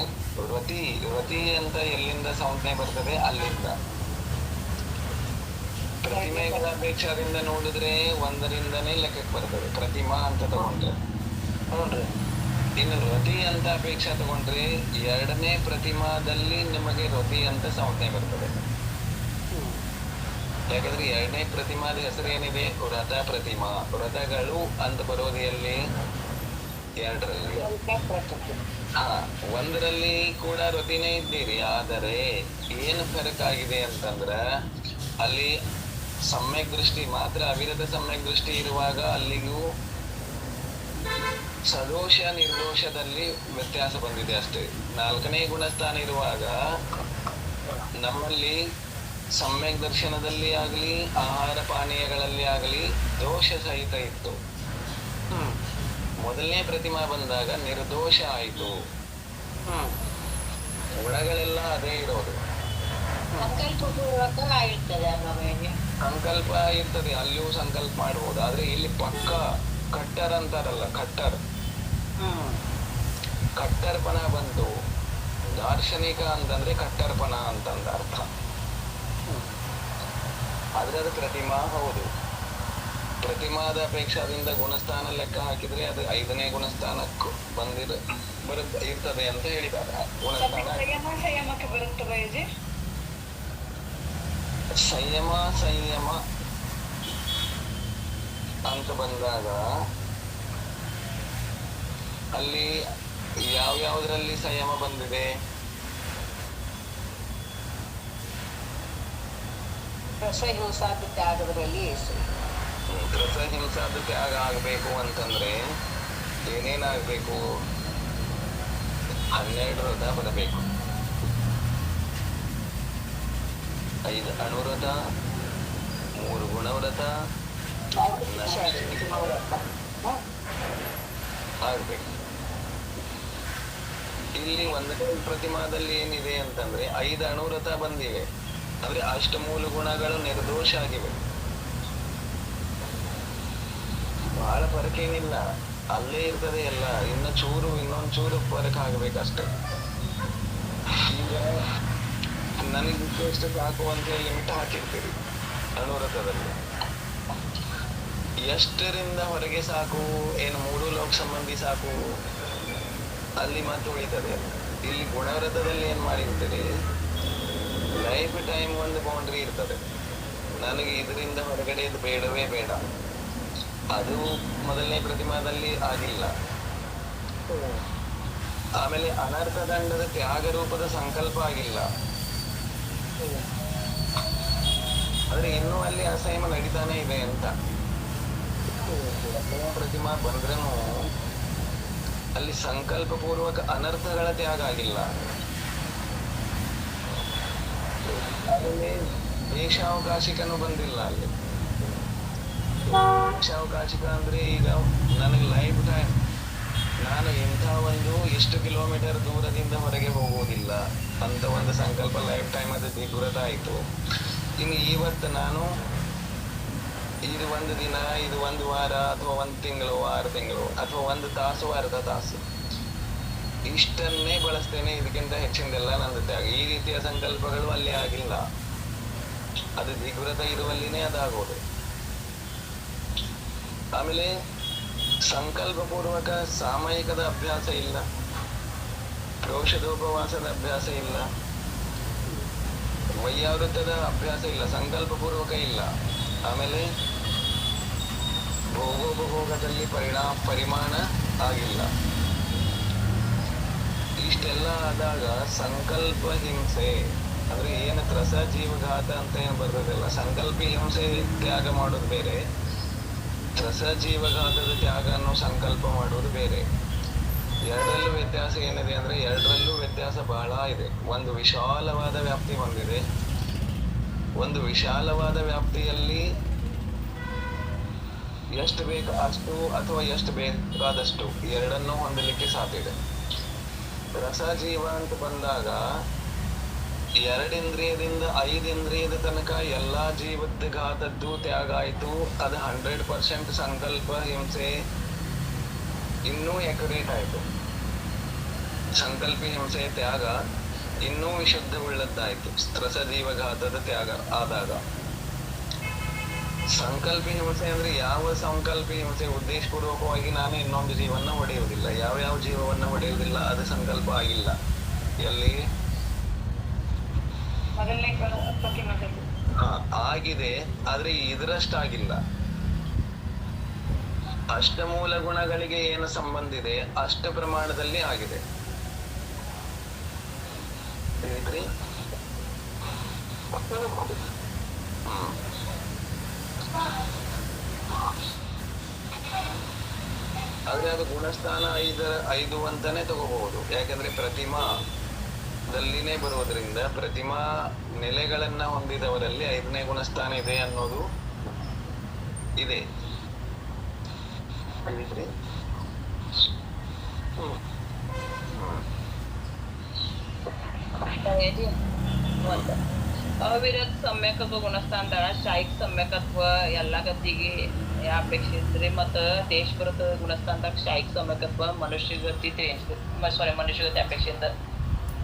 ವೃತ್ತಿ ಅಂತ ಎಲ್ಲಿಂದ ಸಂಜ್ಞೆ ಬರ್ತದೆ ಅಲ್ಲಿಂದ. ಪ್ರತಿಮೆಗಳ ಅಪೇಕ್ಷದಿಂದ ನೋಡಿದ್ರೆ ಒಂದರಿಂದನೇ ಲೆಕ್ಕಕ್ಕೆ ಬರ್ತದೆ ಪ್ರತಿಮಾ ಅಂತ ತಗೊಂಡ್ರೆ. ಹ್ಞೂನ್ರಿ. ಇನ್ನು ರತಿ ಅಂತ ಅಪೇಕ್ಷೆ ತಗೊಂಡ್ರೆ ಎರಡನೇ ಪ್ರತಿಮಾದಲ್ಲಿ ನಿಮಗೆ ರತಿ ಅಂತ ಸಂಜ್ಞೆ ಬರ್ತದೆ. ಯಾಕಂದ್ರೆ ಎರಡನೇ ಪ್ರತಿಮಾದ ಹೆಸರು ಏನಿದೆ, ವ್ರತ ಪ್ರತಿಮಾ. ವ್ರತಗಳು ಅಂತ ಬರೋದು ಎಲ್ಲಿ? ಎರಡರಲ್ಲಿ. ಹಾ, ಒಂದರಲ್ಲಿ ಕೂಡ ರತಿನೇ ಇದ್ದೀರಿ, ಆದರೆ ಏನು ಫರಕ್ ಆಗಿದೆ ಅಂತಂದ್ರ ಅಲ್ಲಿ ಸಮ್ಯಕ್ ದೃಷ್ಟಿ ಮಾತ್ರ, ಅವಿರತ ಸಮ್ಯಕ್ ದೃಷ್ಟಿ ಇರುವಾಗ ಅಲ್ಲಿಗೂ ಸದೋಷ ನಿರ್ದೋಷದಲ್ಲಿ ವ್ಯತ್ಯಾಸ ಬಂದಿದೆ ಅಷ್ಟೇ. ನಾಲ್ಕನೇ ಗುಣಸ್ಥಾನ ಇರುವಾಗ ನಮ್ಮಲ್ಲಿ ಸಮ್ಯಕ್ ದರ್ಶನದಲ್ಲಿ ಆಗಲಿ ಆಹಾರ ಪಾನೀಯಗಳಲ್ಲಿ ಆಗಲಿ ದೋಷ ಸಹಿತ ಇತ್ತು. ಮೊದಲನೇ ಪ್ರತಿಮಾ ಬಂದಾಗ ನಿರ್ದೋಷ ಆಯಿತು. ಗುಣಗಳೆಲ್ಲ ಅದೇ ಇರೋದು. ಸಂಕಲ್ಪಪೂರ್ವಕ ಇರ್ತದೆ ಅಲ್ವಾ? ಸಂಕಲ್ಪ ಇರ್ತದೆ, ಅಲ್ಲಿಯೂ ಸಂಕಲ್ಪ ಮಾಡಬಹುದು. ಆದ್ರೆ ಇಲ್ಲಿ ಪಕ್ಕ ಕಟ್ಟರ್ ಅಂತಾರಲ್ಲ, ಕಟ್ಟರ್ಪಣ ಬಂತು. ದಾರ್ಶನಿಕ ಅಂತಂದ್ರೆ ಕಟ್ಟರ್ಪಣ ಅಂತಂದ ಅರ್ಥ. ಆದ್ರೆ ಅದು ಪ್ರತಿಮಾ ಹೌದು. ಪ್ರತಿಮಾದ ಅಪೇಕ್ಷಾದಿಂದ ಗುಣಸ್ಥಾನ ಲೆಕ್ಕ ಹಾಕಿದ್ರೆ ಅದು 5ನೇ ಗುಣಸ್ಥಾನಕ್ಕೂ ಇರ್ತದೆ ಅಂತ ಹೇಳಿದ್ದಾರೆ. ಗುಣಸ್ಥಾನ ಸಂಯಮಕ್ಕೆ ಬರುತ್ತವೆ ಅಜ್ಜಿ. ಸಂಯಮ ಅಂತ ಬಂದಾಗ ಅಲ್ಲಿ ಯಾವ್ಯಾವುದ್ರಲ್ಲಿ ಸಂಯಮ ಬಂದಿದೆ? ರಸಹಿಂಸಾದ ತ್ಯಾಗದಲ್ಲಿ ರಸಹಿಂಸಾದ ತ್ಯಾಗ ಆಗ್ಬೇಕು ಅಂತಂದ್ರೆ ಏನೇನಾಗ್ಬೇಕು? 12 ವ್ರತ ಬರಬೇಕು. 5 ಅಣುವ್ರತ, 3 ಗುಣವ್ರತ ಆಗ್ಬೇಕು. ಇಲ್ಲಿ 1ನೇ ಪ್ರತಿಮಾದಲ್ಲಿ ಏನಿದೆ ಅಂತಂದ್ರೆ 5 ಅಣುವ್ರತ ಬಂದಿವೆ, ಅಂದ್ರೆ ಅಷ್ಟಮೂಲ ಗುಣಗಳು ನಿರ್ದೋಷ ಆಗಿವೆ. ಬಹಳ ಫರಕ್ ಏನಿಲ್ಲ, ಅಲ್ಲೇ ಇರ್ತದೆ ಎಲ್ಲ. ಇನ್ನೊಂದ್ ಚೂರು ಫರಕ್ ಆಗ್ಬೇಕಷ್ಟೆ. ಈಗ ನನಗೆ ಎಷ್ಟು ಸಾಕು ಅಂತ ಲಿಮಿಟ್ ಹಾಕಿರ್ತೀರಿ ಅಣುವ್ರತದಲ್ಲಿ. ಎಷ್ಟರಿಂದ ಹೊರಗೆ ಸಾಕು? ಏನು 3 ಲೋಕ ಸಂಬಂಧಿ ಸಾಕು? ಅಲ್ಲಿ ಮತ್ತೆ ಉಳಿತದೆ. ಇಲ್ಲಿ ಗುಣವ್ರತದಲ್ಲಿ ಏನ್ ಮಾಡಿರ್ತೀರಿ, ಲೈಫ್ ಟೈಮ್ ಒಂದು ಬೌಂಡ್ರಿ ಇರ್ತದೆ. ನನಗೆ ಇದರಿಂದ ಹೊರಗಡೆ ಇದು ಬೇಡವೇ ಬೇಡ. ಅದು ಮೊದಲನೇ ಪ್ರತಿಮಾದಲ್ಲಿ ಆಗಿಲ್ಲ. ಆಮೇಲೆ ಅನರ್ಥ ದಂಡದ ತ್ಯಾಗ ರೂಪದ ಸಂಕಲ್ಪ ಆಗಿಲ್ಲ. ಆದ್ರೆ ಇನ್ನೂ ಅಲ್ಲಿ ಅಸಂಯಮ ನಡೀತಾನೆ ಇದೆ ಅಂತ. ಪ್ರತಿಮಾ ಬಂದ್ರೂ ಅಲ್ಲಿ ಸಂಕಲ್ಪ ಪೂರ್ವಕ ಅನರ್ಥಗಳ ತ್ಯಾಗ ಆಗಿಲ್ಲ. ಆಮೇಲೆ ದೇಶಾವಕಾಶಿಕನು ಬಂದಿಲ್ಲ ಅಲ್ಲಿ. ದೇಶಾವಕಾಶಿಕ ಅಂದ್ರೆ ಈಗ ನನಗೆ ಲೈಫ್ ಟೈಮ್ ನಾನು ಇಂಥ ಒಂದು ಎಷ್ಟು ಕಿಲೋಮೀಟರ್ ದೂರದಿಂದ ಹೊರಗೆ ಹೋಗುವುದಿಲ್ಲ ಅಂತ ಒಂದು ಸಂಕಲ್ಪ ಲೈಫ್ ಟೈಮ್ ಅದು ದಿಗ್ವ್ರತ ಆಯ್ತು. ಇನ್ನು ಇವತ್ತು ನಾನು ಇದು 1 ದಿನ, ಇದು 1 ವಾರ, ಅಥವಾ 1 ತಿಂಗಳು, 6 ತಿಂಗಳು, ಅಥವಾ 1 ತಾಸು, ಅರ್ಧ ತಾಸು, ಇಷ್ಟನ್ನೇ ಬಳಸ್ತೇನೆ, ಇದಕ್ಕಿಂತ ಹೆಚ್ಚಿಂದೆಲ್ಲ ನಂದು ತ್ಯಾಗ. ಈ ರೀತಿಯ ಸಂಕಲ್ಪಗಳು ಅಲ್ಲಿ ಆಗಿಲ್ಲ. ಅದು ದಿಗ್ವ್ರತ ಇರುವಲ್ಲಿನೇ ಅದಾಗೋದು. ಆಮೇಲೆ ಸಂಕಲ್ಪ ಪೂರ್ವಕ ಸಾಮಯಿಕದ ಅಭ್ಯಾಸ ಇಲ್ಲ, ಔಷಧೋಪವಾಸದ ಅಭ್ಯಾಸ ಇಲ್ಲ, ವೈಯಾವೃತ್ತದ ಅಭ್ಯಾಸ ಇಲ್ಲ, ಸಂಕಲ್ಪ ಪೂರ್ವಕ ಇಲ್ಲ. ಆಮೇಲೆ ಭೋಗೋಪಭೋಗದಲ್ಲಿ ಪರಿಮಾಣ ಆಗಿಲ್ಲ. ಇಷ್ಟೆಲ್ಲ ಆದಾಗ ಸಂಕಲ್ಪ ಹಿಂಸೆ ಅಂದ್ರೆ ಏನು ತ್ರಸ ಜೀವಘಾತ ಅಂತ ಏನು ಬರ್ತದಲ್ಲ, ಸಂಕಲ್ಪ ಹಿಂಸೆ ತ್ಯಾಗ ಮಾಡೋದು ಬೇರೆ, ತ್ರಸ ಜೀವಘಾತದ ತ್ಯಾಗ ಅನ್ನೋ ಸಂಕಲ್ಪ ಮಾಡೋದು ಬೇರೆ. ಎರಡರಲ್ಲೂ ವ್ಯತ್ಯಾಸ ಏನಿದೆ ಅಂದ್ರೆ ಎರಡರಲ್ಲೂ ವ್ಯತ್ಯಾಸ ಬಹಳ ಇದೆ. ಒಂದು ವಿಶಾಲವಾದ ವ್ಯಾಪ್ತಿ ಹೊಂದಿದೆ. ಒಂದು ವಿಶಾಲವಾದ ವ್ಯಾಪ್ತಿಯಲ್ಲಿ ಎಷ್ಟು ಬೇಕು ಅಷ್ಟು ಅಥವಾ ಎಷ್ಟು ಬೇಕಾದಷ್ಟು ಎರಡನ್ನೂ ಹೊಂದಲಿಕ್ಕೆ ಸಾಧ್ಯ ಇದೆ. ರಸಜೀವ ಅಂತ ಬಂದಾಗ 2 ಇಂದ್ರಿಯದಿಂದ 5 ಇಂದ್ರಿಯದ ತನಕ ಎಲ್ಲಾ ಜೀವದ ಘಾತದ್ದು ತ್ಯಾಗ ಆಯ್ತು. ಅದು 100% ಸಂಕಲ್ಪ ಹಿಂಸೆ ಇನ್ನೂ ಎಕ್ಯುರೇಟ್ ಆಯ್ತು. ಸಂಕಲ್ಪ ಹಿಂಸೆ ತ್ಯಾಗ ಇನ್ನೂ ವಿಶುದ್ಧವುಳ್ಳದ್ದಾಯ್ತು ರಸಜೀವ ಘಾತದ ತ್ಯಾಗ ಆದಾಗ. ಸಂಕಲ್ಪಿ ಹಿಂಸೆ ಅಂದ್ರೆ ಯಾವ ಸಂಕಲ್ಪಿ ಹಿಂಸೆ? ಉದ್ದೇಶಪೂರ್ವಕವಾಗಿ ನಾನು ಇನ್ನೊಂದು ಜೀವನ ಹೊಡೆಯುವುದಿಲ್ಲ. ಯಾವ ಜೀವವನ್ನ ಹೊಡೆಯುವುದಿಲ್ಲ, ಅದು ಸಂಕಲ್ಪ ಆಗಿಲ್ಲ. ಎಲ್ಲಿ ಮೊದಲನೇ ಪ್ರತಿಮಾದಲ್ಲಿ ಆಗಿದೆ, ಆದ್ರೆ ಇದರಷ್ಟಾಗಿಲ್ಲ. ಅಷ್ಟಮೂಲ ಗುಣಗಳಿಗೆ ಏನು ಸಂಬಂಧ ಇದೆ ಅಷ್ಟ ಪ್ರಮಾಣದಲ್ಲಿ ಆಗಿದೆ. ಹೇಳಿದ್ರಿ? ಆದ್ರೆ ಅದು ಗುಣಸ್ಥಾನ 5 ಅಂತಾನೆ ತಗೋಬಹುದು. ಯಾಕಂದ್ರೆ ಪ್ರತಿಮಾದಲ್ಲಿನೇ ಬರುವುದರಿಂದ ಪ್ರತಿಮಾ ನೆಲೆಗಳನ್ನ ಹೊಂದಿದವರಲ್ಲಿ 5ನೇ ಗುಣಸ್ಥಾನ ಇದೆ ಅನ್ನೋದು ಇದೆ. ಹೇಳಿದ್ರಿ? ಒಂದು ಅವಿರತ ಸಮ್ಯಕತ್ವ ಗುಣಸ್ಥಾನದಾಗ ಶಾಯಿಕ ಸಮ್ಯಕತ್ವ ಎಲ್ಲಾ ಗತಿಗೆ ಅಪೇಕ್ಷೆ ಇದ್ರಿ. ಮತ್ತ ದೇಶಭರತ ಗುಣಸ್ಥಾನದಾಗ ಶಾಯಿಕ ಸಮ್ಯಕತ್ವ ಮನುಷ್ಯ ಗತಿ ಮನುಷ್ಯ ಗತಿ ಅಪೇಕ್ಷೆಯಿಂದ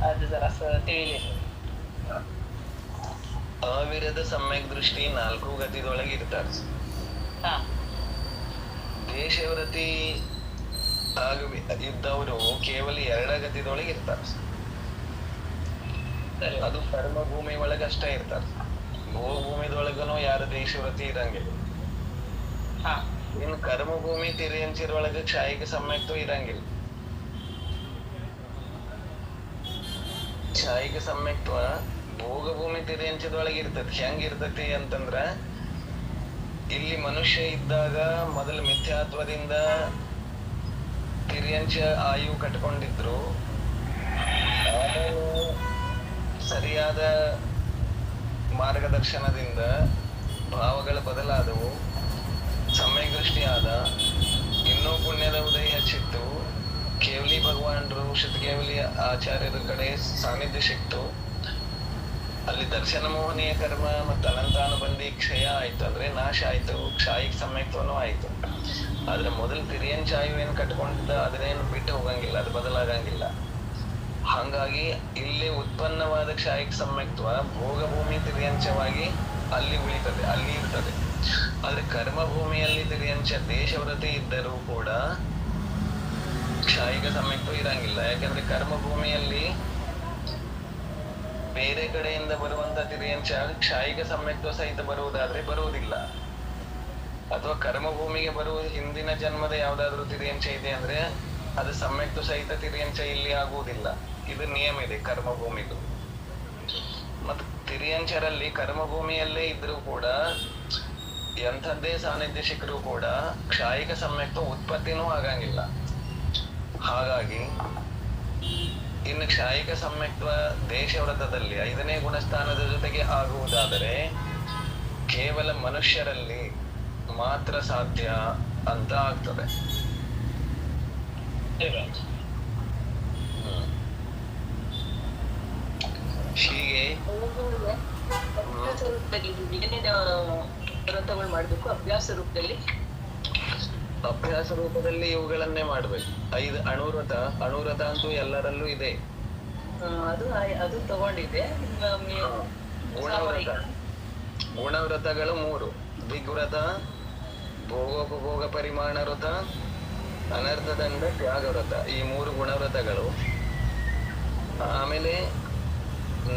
ಅದು ಜರಾಸ ತಿಳಿಲಿಲ್ಲ. ಅವಿರದ ಸಮ್ಯಕ್ ದೃಷ್ಟಿ 4 ಗತಿದೊಳಗೆ ಇರ್ತಾರೆ. ಹಾ ದೇಶವ್ರತಿ ಇದ್ದವರು ಕೇವಲ 2 ಗತಿದೊಳಗೆ ಇರ್ತಾರೆ. ಸರಿ. ಅದು ಕರ್ಮ ಭೂಮಿ ಒಳಗೆ ಅಷ್ಟೇ ಇರ್ತಾರೆ. ಭೂಮಿದೊಳಗನು ಯಾರು ದೇಶವ್ರತಿ ಇರಂಗಿಲ್ಲ. ಹಾ ಇನ್ನು ಕರ್ಮ ಭೂಮಿ ತಿರಿಯಂಚಿರೊಳಗೆ ಕ್ಷಾಯಿಕ ಸಮ್ಯಕ್ತು ಇರಂಗಿಲ್ಲ. ಕ್ಷಾಯಿಕ ಸಮ್ಯಕ್ತ್ವ ಭೋಗ ಭೂಮಿ ತಿರಿಯಂಚದೊಳಗೆ ಇರ್ತತಿ. ಹೆಂಗಿರ್ತತಿ ಅಂತಂದ್ರ, ಇಲ್ಲಿ ಮನುಷ್ಯ ಇದ್ದಾಗ ಮೊದಲು ಮಿಥ್ಯಾತ್ವದಿಂದ ತಿರಿಯಂಚ ಆಯು ಕಟ್ಕೊಂಡಿದ್ರು. ಸರಿಯಾದ ಮಾರ್ಗದರ್ಶನದಿಂದ ಭಾವಗಳು ಬದಲಾದವು, ಸಮ್ಯಕ್ ದೃಷ್ಟಿ ಆದ, ಇನ್ನೂ ಪುಣ್ಯದ ಉದಯ ಹೆಚ್ಚಿತ್ತು. ಕೇವಲಿ ಭಗವಾನರು ಶತಕೇವಲಿ ಆಚಾರ್ಯರ ಕಡೆ ಸಾನ್ನಿಧ್ಯ ಸಿಕ್ತು. ಅಲ್ಲಿ ದರ್ಶನ ಮೋಹನೀಯ ಕರ್ಮ ಮತ್ತು ಅನಂತಾನುಬಂಧಿ ಕ್ಷಯ ಆಯ್ತು, ಅಂದ್ರೆ ನಾಶ ಆಯ್ತು. ಕ್ಷಾಯಿಕ ಸಮ್ಯಕ್ತ್ವನೂ ಆಯ್ತು. ಆದ್ರೆ ಮೊದಲು ತಿರಿಯಂಚಾಯು ಏನ್ ಕಟ್ಕೊಂಡಿದ್ದ ಅದನ್ನೇನು ಬಿಟ್ಟು ಹೋಗಂಗಿಲ್ಲ, ಅದು ಬದಲಾಗಂಗಿಲ್ಲ. ಹಾಗಾಗಿ ಇಲ್ಲಿ ಉತ್ಪನ್ನವಾದ ಕ್ಷಾಯಿಕ ಸಮ್ಯಕ್ತ್ವ ಭೋಗಭೂಮಿ ತಿರಿಯಂಚವಾಗಿ ಅಲ್ಲಿ ಉಳಿತದೆ, ಅಲ್ಲಿ ಇರ್ತದೆ. ಆದ್ರೆ ಕರ್ಮಭೂಮಿಯಲ್ಲಿ ತಿರಿಯಂಚ ದೇಶವ್ರತಿ ಇದ್ದರೂ ಕೂಡ ಕ್ಷಾಯಿಕ ಸಮ್ಯಕ್ತ್ವ ಇರಂಗಿಲ್ಲ. ಯಾಕಂದ್ರೆ ಕರ್ಮಭೂಮಿಯಲ್ಲಿ ಬೇರೆ ಕಡೆಯಿಂದ ಬರುವಂತ ತಿರಿಯಂಚ ಕ್ಷಾಯಿಕ ಸಮ್ಯಕ್ತ್ವ ಸಹಿತ ಬರುವುದಾದ್ರೆ ಬರುವುದಿಲ್ಲ. ಅಥವಾ ಕರ್ಮಭೂಮಿಗೆ ಬರುವ ಹಿಂದಿನ ಜನ್ಮದ ಯಾವ್ದಾದ್ರು ತಿರಿಯಂಚ ಇದೆ ಅಂದ್ರೆ ಅದು ಸಮ್ಯಕ್ತ್ವ ಸಹಿತ ತಿರಿಯಂಚ ಇಲ್ಲಿ ಆಗುವುದಿಲ್ಲ. ಇದು ನಿಯಮ ಇದೆ ಕರ್ಮಭೂಮಿದು. ಮತ್ತು ತಿರಿಯಂಚರಲ್ಲಿ ಕರ್ಮಭೂಮಿಯಲ್ಲೇ ಇದ್ರೂ ಕೂಡ ಎಂಥದ್ದೇ ಸಾನ್ನಿಧ್ಯ ಸಿಕ್ಕರೂ ಕೂಡ ಕ್ಷಾಯಿಕ ಸಮ್ಯಕ್ತ್ವ ಉತ್ಪತ್ತಿನೂ ಆಗಂಗಿಲ್ಲ. ಹಾಗಾಗಿ ಇನ್ನು ಕ್ಷಾಯಿಕ ಸಮ್ಯಕ್ತ್ವ ದೇಶವ್ರತದಲ್ಲಿ 5ನೇ ಗುಣಸ್ಥಾನದ ಜೊತೆಗೆ ಆಗುವುದಾದರೆ ಕೇವಲ ಮನುಷ್ಯರಲ್ಲಿ ಮಾತ್ರ ಸಾಧ್ಯ ಅಂತ ಆಗ್ತದೆ. ಹೀಗೆ ಏನೇನು ವ್ರತಗಳು ಮಾಡ್ಬೇಕು ಅಭ್ಯಾಸ ರೂಪದಲ್ಲಿ? ಅಭ್ಯಾಸ ರೂಪದಲ್ಲಿ ಇವುಗಳನ್ನೇ ಮಾಡ್ಬೇಕು. 5 ಅಣುವ್ರತ ಅಂತೂ ಎಲ್ಲರಲ್ಲೂ ಇದೆ. ಅದು ತಗೊಂಡಿದೆ. ಗುಣವ್ರತಗಳು 3: ದಿಗ್ವ್ರತ, ಭೋಗೋಪಭೋಗ ಪರಿಮಾಣ ವ್ರತ, ಅನರ್ಥದಂಡ ತ್ಯಾಗ ವ್ರತ. ಈ 3 ಗುಣವ್ರತಗಳು. ಆಮೇಲೆ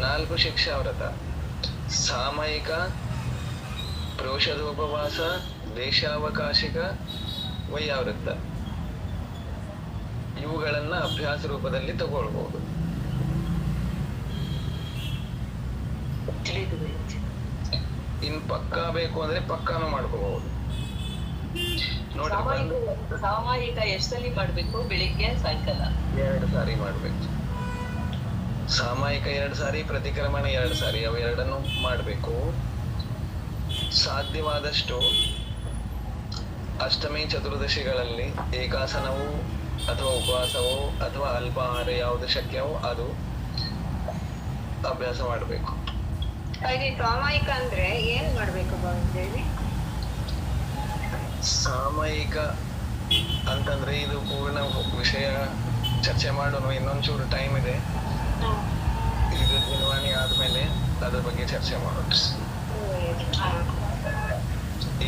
4 ಶಿಕ್ಷಾ ವ್ರತ: ಸಾಮಯಿಕ, ಪ್ರೋಷಧೋಪವಾಸ, ದೇಶಾವಕಾಶಿಕ, ವೈಯಾವೃತ್ತ. ಇವುಗಳನ್ನ ಅಭ್ಯಾಸ ರೂಪದಲ್ಲಿ ತಗೊಳ್ಬಹುದು. ಇನ್ ಪಕ್ಕಾ ಬೇಕು ಅಂದ್ರೆ ಪಕ್ಕಾನು ಮಾಡ್ಕೋಬಹುದು. ಸಾಮಯಿಕ ಎಷ್ಟಲ್ಲಿ ಮಾಡ್ಬೇಕು? ಬೆಳಿಗ್ಗೆ ಸಾಯಂಕಾಲ 2 ಸಾರಿ ಮಾಡ್ಬೇಕು. ಸಾಮಯಿಕ 2 ಸಾರಿ, ಪ್ರತಿಕ್ರಮಣ 2 ಸಾರಿ, ಅವೆರಡನ್ನು ಮಾಡ್ಬೇಕು. ಸಾಧ್ಯವಾದಷ್ಟು ಅಷ್ಟಮಿ ಚತುರ್ದಶಿಗಳಲ್ಲಿ ಏಕಾಸನವು ಅಥವಾ ಉಪವಾಸವೋ ಅಥವಾ ಅಲ್ಪಾಹಾರ ಯಾವುದು ಶಕ್ಯವೋ ಅದು ಅಭ್ಯಾಸ ಮಾಡಬೇಕು. ಸಾಮಯಿಕ ಅಂದ್ರೆ ಏನ್ ಮಾಡ್ಬೇಕು ಬಾಬುದೇವಿ? ಸಾಮಯಿಕ ಅಂತಂದ್ರೆ ಇದು ಪೂರ್ಣ ವಿಷಯ ಚರ್ಚೆ ಮಾಡೋಣ. ಇನ್ನೊಂಚೂರು ಟೈಮ್ ಇದೆ. ಇದು ದಿನವಾಣಿ ಆದ್ಮೇಲೆ ಅದ್ರ ಬಗ್ಗೆ ಚರ್ಚೆ ಮಾಡೋಣ.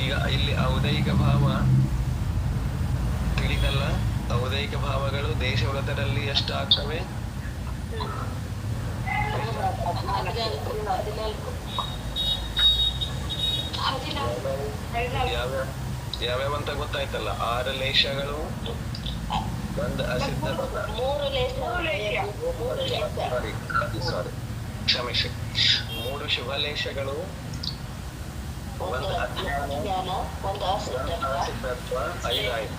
ಈಗ ಇಲ್ಲಿ ಔದೈಕ ಭಾವ ತಿಳಿದಲ್ಲ. ಔದೈಕ ಭಾವಗಳು ದೇಶವ್ರತದಲ್ಲಿ ಎಷ್ಟಾಗ್ತವೆ? 14 ಯಾವ್ಯಾವ ಅಂತ ಗೊತ್ತಾಯ್ತಲ್ಲ. 6 ಲೇಷಗಳು, ಒಂದು ಅಸಿದ್ಧ, ಕ್ಷಮಿಸಿ, 3 ಶುಭ ಲೇಷಗಳು, ಒಂದು ಅಜ್ಞಾನ, ಒಂದು ಅಸಿದ್ಧತ್ವ, 5 ಆಯ್ತು.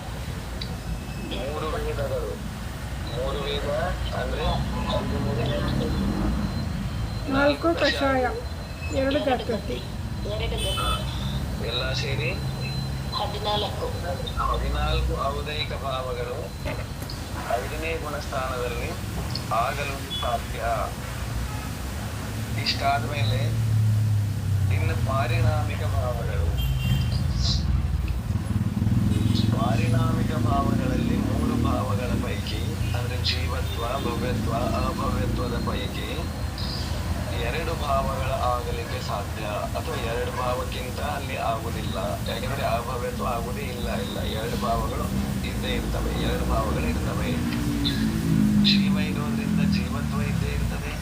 3 ವೇದಗಳು, 3 ವೇದ ಅಂದ್ರೆ 4 ಕಷಾಯ, 2 ಗರ್ಗತಿ, ಎಲ್ಲ ಸೇರಿ 14 ಔದೈಕ ಭಾವಗಳು 5ನೇ ಗುಣಸ್ಥಾನದಲ್ಲಿ ಆಗಲು ಸಾಧ್ಯ. ಇಷ್ಟಾದ ಮೇಲೆ ಇನ್ನು ಪಾರಿಣಾಮಿಕ ಭಾವಗಳು. ಪಾರಿಣಾಮಿಕ ಭಾವಗಳಲ್ಲಿ 3 ಭಾವಗಳ ಪೈಕಿ ಅಂದ್ರೆ ಜೀವತ್ವ, ಭವ್ಯತ್ವ, ಅಭವ್ಯತ್ವದ ಪೈಕಿ 2 ಭಾವಗಳ ಆಗಲಿಕ್ಕೆ ಸಾಧ್ಯ, ಅಥವಾ 2 ಭಾವಕ್ಕಿಂತ ಅಲ್ಲಿ ಆಗುದಿಲ್ಲ. ಯಾಕಂದ್ರೆ ಅಭವ್ಯತ್ವ ಆಗುದೇ ಇಲ್ಲ. 2 ಭಾವಗಳು ಇದ್ದೇ ಇರ್ತವೆ, 2 ಭಾವಗಳು ಇರ್ತವೆ. ಜೀವ ಇರೋದ್ರಿಂದ ಜೀವತ್ವ ಇದ್ದೇ ಇರ್ತದೆ.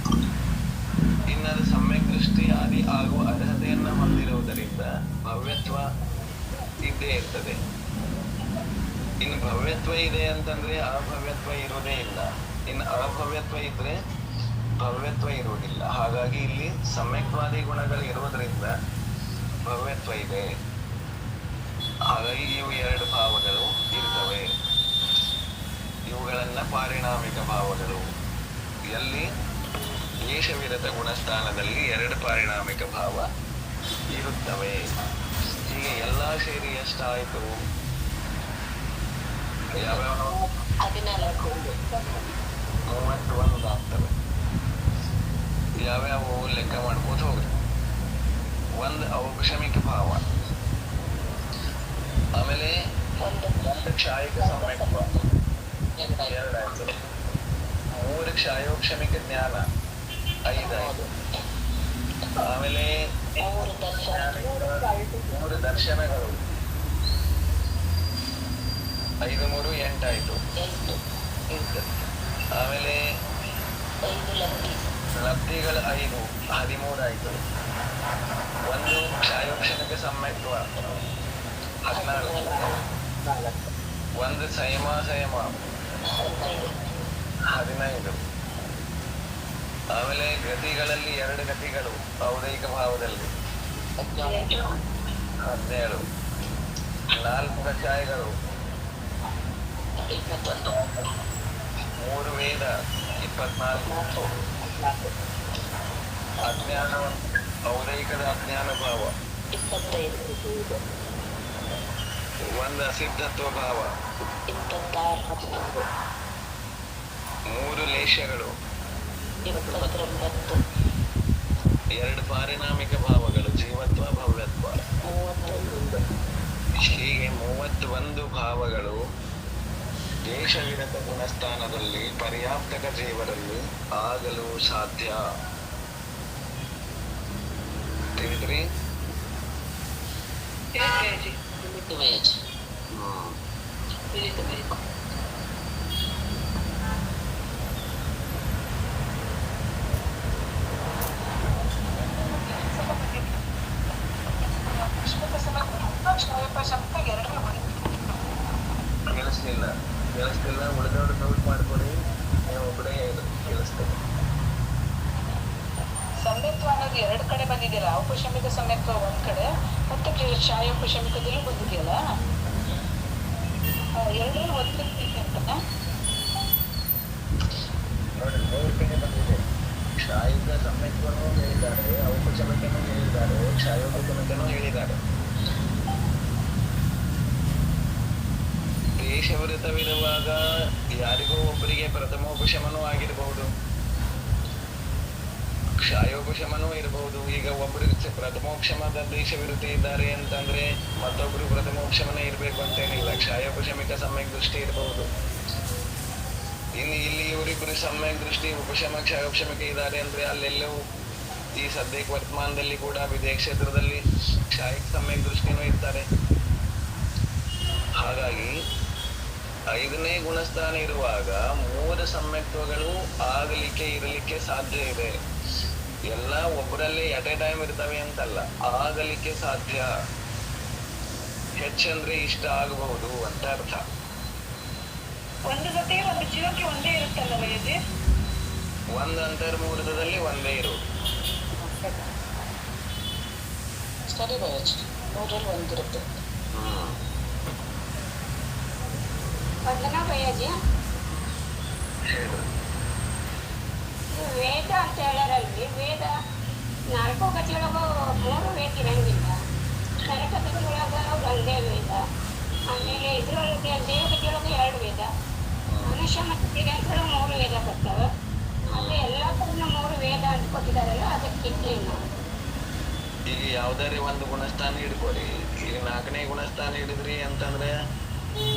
ಇನ್ನದು ಸಮ್ಯಕ್ ದೃಷ್ಟಿ ಆದಿ ಆಗುವ ಅರ್ಹತೆಯನ್ನ ಹೊಂದಿರುವುದರಿಂದ ಭವ್ಯತ್ವ ಇದ್ದೇ ಇರ್ತದೆ. ಇನ್ನು ಭವ್ಯತ್ವ ಇದೆ ಅಂತಂದ್ರೆ ಅಭವ್ಯತ್ವ ಇರೋದೇ ಇಲ್ಲ. ಇನ್ನು ಅಭವ್ಯತ್ವ ಇದ್ರೆ ಭವ್ಯತ್ವ ಇರುವುದಿಲ್ಲ. ಹಾಗಾಗಿ ಇಲ್ಲಿ ಸಮ್ಯಕ್ವಾದಿ ಗುಣಗಳು ಇರುವುದರಿಂದ ಭವ್ಯತ್ವ ಇದೆ. ಹಾಗಾಗಿ ಇವು 2 ಭಾವಗಳು ಇರ್ತವೆ. ಇವುಗಳನ್ನ ಪಾರಿಣಾಮಿಕ ಭಾವಗಳು. ಎಲ್ಲಿ ಲೇಷವಿರತ ಗುಣಸ್ಥಾನದಲ್ಲಿ 2 ಪಾರಿಣಾಮಿಕ ಭಾವ ಇರುತ್ತವೆ. ಹೀಗೆ ಎಲ್ಲಾ ಸೇರಿ ಎಷ್ಟಾಯ್ತು? ಯಾವ್ಯಾವ? 31 ಆಗ್ತವೆ. ಯಾವ್ಯಾವ ಲೆಕ್ಕ ಮಾಡ್ಬೋದು ಹೋಗ್ರಿ. 1 ಔಕ್ಷಮಿಕ ಭಾವ, ಆಮೇಲೆ 1 ಕ್ಷಾಯಿಕ ಸಮ್ಯಕ್ವ, 2 ಆಯ್ತು. 3 ಕ್ಷಾಯೋಕ್ಷಮಿಕ ಜ್ಞಾನ, 5 ಆಯ್ತು. ಆಮೇಲೆ 3 ದರ್ಶನಗಳು, 5 3 8 ಆಯ್ತು. ಆಮೇಲೆ ಲಬ್ಧಿಗಳು 5, 13 ಆಯ್ತು. 1 ಕ್ಷಾಯೋಕ್ಷಮಿಕ ಸಮ್ಯಕ್ವ, 14. 1 ಸಂಯಮ 15. ಆಮೇಲೆ ಗತಿಗಳಲ್ಲಿ 2 ಗತಿಗಳು ಔದೈಕ ಭಾವದಲ್ಲಿ 17. 4 ಕಷಾಯಗಳು, 3 ವೇದ 24. ಅಜ್ಞಾನ, ಔದೈಕದ ಅಜ್ಞಾನ ಭಾವ 1 ಅಸಿದ್ಧತ್ವ ಭಾವ, 3 ಲೇಷಗಳು, 2 ಪಾರಿಣಾಮಿಕ ಭಾವಗಳು ಜೀವತ್ವ, ಭವ್ಯತ್ವ. ಹೀಗೆ 31 ಭಾವಗಳು ದೇಶವಿರತ ಗುಣಸ್ಥಾನದಲ್ಲಿ ಪರ್ಯಾಪ್ತಕ ಜೀವರಲ್ಲಿ ಆಗಲು ಸಾಧ್ಯ. ತಿಳಿದ್ರಿ? ಕೇಳಿಸ್ತಿಲ್ಲ. ಉಳಿದವ್ರು ನೋಟ್ ಮಾಡ್ಕೊಳ್ಳಿ. ನೀವು ಒಬ್ಬರೇ ಕೇಳಿಸ್ತೇನೆ. ಸಮ್ಯಕ್ವ ಅನ್ನೋದು 2 ಕಡೆ ಬಂದಿದೆಯಲ್ಲ. ಔಪಶಮಿಕ ಸಮ್ಯಕ್ವ ಒಂದ್ ಕಡೆ, ಮತ್ತೆ ಕ್ಷಾಯೋಪಶಮಿಕದಲ್ಲೂ ಬಂದಿದೆಯಲ್ಲ. 2 ಒತ್ತಿರ್ತೀನಿ ಅಂತ ನೋಡಿ, 3 ಕಡೆ ಬಂದಿದೆ. ಕ್ಷಾಯಿಕ ಸಮ್ಯಕ್ವನೂ ಹೇಳಿದ್ದಾರೆ, ಔಪಶಮಿಕನೂ ಹೇಳಿದ್ದಾರೆ, ಕ್ಷಾಯೋಪಶಮಿಕನೂ ಹೇಳಿದ್ದಾರೆ. ದೇಶವೃತವಿರುವಾಗ ಯಾರಿಗೋ ಒಬ್ಬರಿಗೆ ಪ್ರಥಮೋಪಶಮನೂ ಆಗಿರಬಹುದು, ಕ್ಷಾಯೋಪಶಮನೂ ಇರಬಹುದು. ಈಗ ಒಬ್ಬರಿಗೆ ಪ್ರಥಮೋಪಶಮದ ದೇಶವಿರುತ್ತಿ ಇದ್ದಾರೆ ಅಂತಂದ್ರೆ ಮತ್ತೊಬ್ರು ಪ್ರಥಮೋಪಶಮನ ಇರಬೇಕು ಅಂತೇನಿಲ್ಲ. ಕ್ಷಾಯೋಪಶಮಿಕ ಸಮ್ಯಕ್ ದೃಷ್ಟಿ ಇರಬಹುದು. ಇನ್ನು ಇಲ್ಲಿ ಇವರಿಬ್ಬರು ಸಮ್ಯಕ್ ದೃಷ್ಟಿ ಉಪಶಮ ಕ್ಷಾಯೋಪಶಮಿಕ ಇದ್ದಾರೆ ಅಂದ್ರೆ ಅಲ್ಲೆಲ್ಲವೂ ಈ ಸದ್ಯಕ್ಕೆ ವರ್ತಮಾನದಲ್ಲಿ ಕೂಡ ವಿದೇಶ ಕ್ಷೇತ್ರದಲ್ಲಿ ಶಾಯಿಕ್ ಸಮ್ಯಕ್ ದೃಷ್ಟಿನೂ ಇರ್ತಾರೆ. ಹಾಗಾಗಿ 5ನೇ ಗುಣಸ್ಥಾನ ಇರುವಾಗ 3 ಸಮ್ಯಕ್ತ್ವಗಳು ಆಗಲಿಕ್ಕೆ ಇರಲಿಕ್ಕೆ ಸಾಧ್ಯ ಇದೆ. ಎಲ್ಲ ಒಬ್ಬರಲ್ಲಿ ಎಟ್ ಎ ಟೈಮ್ ಇರ್ತವೆ ಅಂತಲ್ಲ, ಆಗಲಿಕ್ಕೆ ಸಾಧ್ಯ. ಹೆಚ್ಚಂದ್ರೆ ಇಷ್ಟ ಆಗಬಹುದು ಅಂತ ಅರ್ಥ. ಒಂದು ಜೊತೆ ಒಂದು ಜೀವಕ್ಕೆ ಒಂದೇ ಇರುತ್ತಲ್ಲ ಭಯ್ಯಜಿ? ಒಂದು ಅಂತರ್ಮುಹೂರ್ತದಲ್ಲಿ ಒಂದೇ ಇರುವುದು. ಸರಿ ಭಯ್ಯಜಿ, 100ರಲ್ಲಿ ಒಂದಿರುತ್ತೆ. ವಂದನಾ ಭಯ್ಯಜಿ, ಹೇಳು. ವೇದ ಅಂತ ಹೇಳೋರಲ್ಲಿ ವೇದ 4 ಗತಿಯೊಳಗ 3 ವೇದ ಇರಂಗಿಲ್ಲ. ನರಕ ಗತಿಯೊಳಗ ಒಂದೇ ವೇದ, ಆಮೇಲೆ ಇದ್ರೊಳಗೆ ದೇವಗತಿಯೊಳಗೆ 2 ವೇದ, ಮನುಷ್ಯ ಮತ್ತು ತಿರ್ಯಂತರ 3 ವೇದ ಬರ್ತಾವೆ. ಅಲ್ಲಿ ಎಲ್ಲಾ ಕಡೆನೂ 3 ವೇದ ಅಂತ ಕೊಟ್ಟಿದಾರಲ್ಲ, ಅದಕ್ಕೆ ನಾವು ಈಗ ಯಾವ್ದಾರೆ ಒಂದು ಗುಣಸ್ಥಾನ ಹಿಡ್ಕೊಳಿ. ಈಗ 4ನೇ ಗುಣಸ್ಥಾನ ಹಿಡಿದ್ರಿ ಅಂತಂದ್ರೆ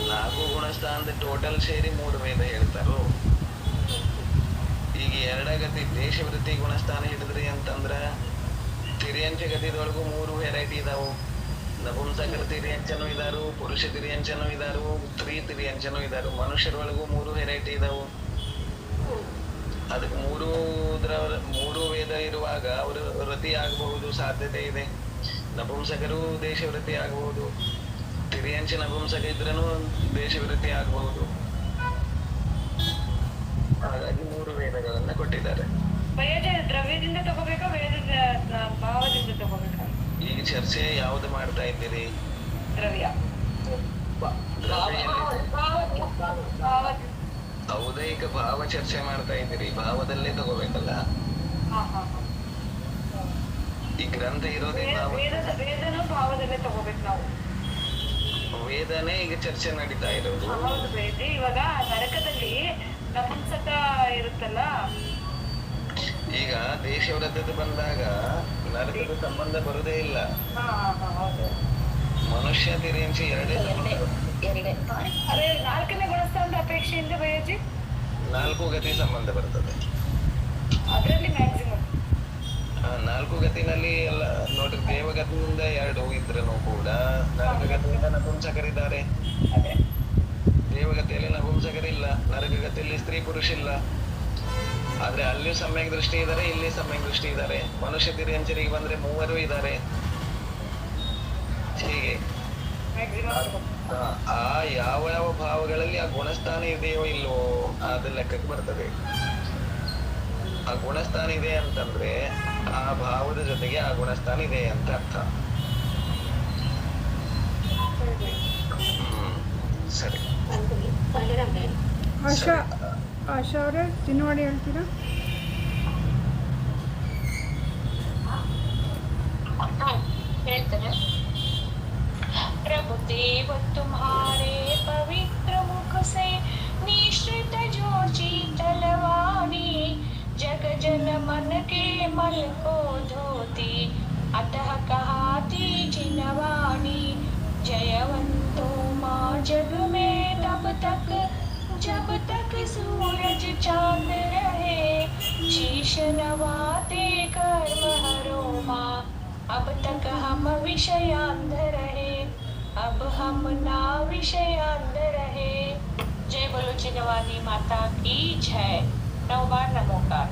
4 ಗುಣಸ್ಥಾನದ ಟೋಟಲ್ ಸೇರಿ 3 ವೇದ ಹೇಳ್ತಾರೋ. ಈಗ 2 ಗತಿ ದೇಶವೃತ್ತಿ ಗುಣಸ್ಥಾನ ಹಿಡಿದ್ರಿ ಅಂತಂದ್ರ ತಿರ್ಯಂಚ ಗತಿದೊಳಗೂ 3 ವೆರೈಟಿ ಇದಾವು. ನಪುಂಸಕರ ತಿರ್ಯಂಚನೂ ಇದಾರು, ಪುರುಷ ತಿರ್ಯಂಚನೂ ಇದಾರು, ಸ್ತ್ರೀ ತಿರ್ಯಂಚನೂ ಇದಾರು. ಮನುಷ್ಯರೊಳಗೂ 3 ವೆರೈಟಿ ಇದಾವು. ಅದಕ್ಕೆ 3 ವೇದ ಇರುವಾಗ ಅವರು ವೃತ್ತಿ ಆಗಬಹುದು, ಸಾಧ್ಯತೆ ಇದೆ. ನಪುಂಸಕರು ದೇಶವೃತ್ತಿ ಆಗಬಹುದು, ತಿರ್ಯಂಚ ನಪುಂಸಕ ಇದ್ರೂ ದೇಶವೃತ್ತಿ ಆಗಬಹುದು. ಹಾಗಾಗಿ 3 ವೇದಗಳನ್ನ ಕೊಟ್ಟಿದ್ದಾರೆ. ಭಯ್ಯಜಿ, ದ್ರವ್ಯದಿಂದ ತಗೋಬೇಕಾ ವೇದದ ಭಾವದಿಂದ ತಗೋಬೇಕಾ? ಈಗ ಚರ್ಚೆ ಯಾವ್ದು ಮಾಡ್ತಾ ಇದ್ದೀರಿ? ದ್ರವ್ಯ. ಔದೈಕ ಭಾವ ಚರ್ಚೆ ಮಾಡ್ತಾ ಇದ್ದೀರಿ, ಭಾವದಲ್ಲೇ ತಗೋಬೇಕಲ್ಲ. ಈ ಗ್ರಂಥ ಇರೋದೇ ವೇದನೂ ಭಾವದಲ್ಲೇ ತಗೋಬೇಕು ನಾವು. ವೇದನೆ ಈಗ ಚರ್ಚೆ ನಡೀತಾ ಇರೋದು. ಹೌದು ಭಯ್ಯಜಿ. ಇವಾಗ ನರಕದಲ್ಲಿ ನಪುಂಸಕ ಇರುತ್ತಲ್ಲ, ಈಗ ದೇಶವ್ರತದ ಬಂದಾಗ ನರಕದ ಸಂಬಂಧ ಬರುದೇ ಇಲ್ಲ. ಮನುಷ್ಯ ತಿರ್ಯಂಚ 2 ಸಂಬಂಧ. ಅದೇ 4ನೇ ಗುಣಸ್ಥಾನದ ಅಪೇಕ್ಷೆಯಿಂದ ಭಯ್ಯಜಿ 4 ಗತಿ ಸಂಬಂಧ ಬರ್ತದೆ. ಅದರಲ್ಲಿ ಮ್ಯಾಕ್ಸಿಮಮ್ 4 ಗತಿನಲ್ಲಿ ಎಲ್ಲ ನೋಡ್ರಿ. ದೇವಗತಿಯಿಂದ 2 ಇದ್ರೂ ಕೂಡ ನರಕಗತಿಯಿಂದ ನಪುಂಸಕರಿದ್ದಾರೆ. ದೇವಗತಿಯಲ್ಲಿ ನಪುಂಸಕರಿಲ್ಲ, ನರಕಗತಿಯಲ್ಲಿ ಸ್ತ್ರೀ ಪುರುಷ ಇಲ್ಲ. ಆದ್ರೆ ಅಲ್ಲಿಯೂ ಸಮ್ಯಕ್ ದೃಷ್ಟಿ ಇದ್ದಾರೆ, ಇಲ್ಲಿ ಸಮ್ಯಕ್ ದೃಷ್ಟಿ ಇದ್ದಾರೆ. ಮನುಷ್ಯ ತಿರ್ಯಂಚರಿಗೆ ಬಂದ್ರೆ 3 ಇದ್ದಾರೆ. ಹೀಗೆ ಆ ಯಾವ ಯಾವ ಭಾವಗಳಲ್ಲಿ ಆ ಗುಣಸ್ಥಾನ ಇದೆಯೋ ಇಲ್ವೋ ಅದು ಲೆಕ್ಕಕ್ಕೆ ಬರ್ತದೆ. ಆ ಗುಣಸ್ಥಾನ ಇದೆ ಅಂತಂದ್ರೆ ಆ ಭಾವದ ಜೊತೆಗೆ ಆ ಗುಣಸ್ಥಾನ ಇದೆ ಅಂತ ಅರ್ಥ. ಸರಿ. ಆಶಾ ಅವರೇ, ತಿನ್ನುವಾಡಿ ಹೇಳ್ತೀರಾ? ಹೇಳ್ತಾರೆ. प्रभु देव तुम्हारे पवित्र मुख से निश्रित जो शीतलवाणी, जग जन मन के मल को धोती, अतः कहाती जिनवाणी। जयवंतो माँ जग में तब तक जब तक सूरज चांद रहे, शीश नवाते कर्म हरो माँ, अब तक हम विषयांध रहे, अब हम ना विषयांध रहे। जय बोलो चिन्नवानी माता की जय। 9 बार नमोकार।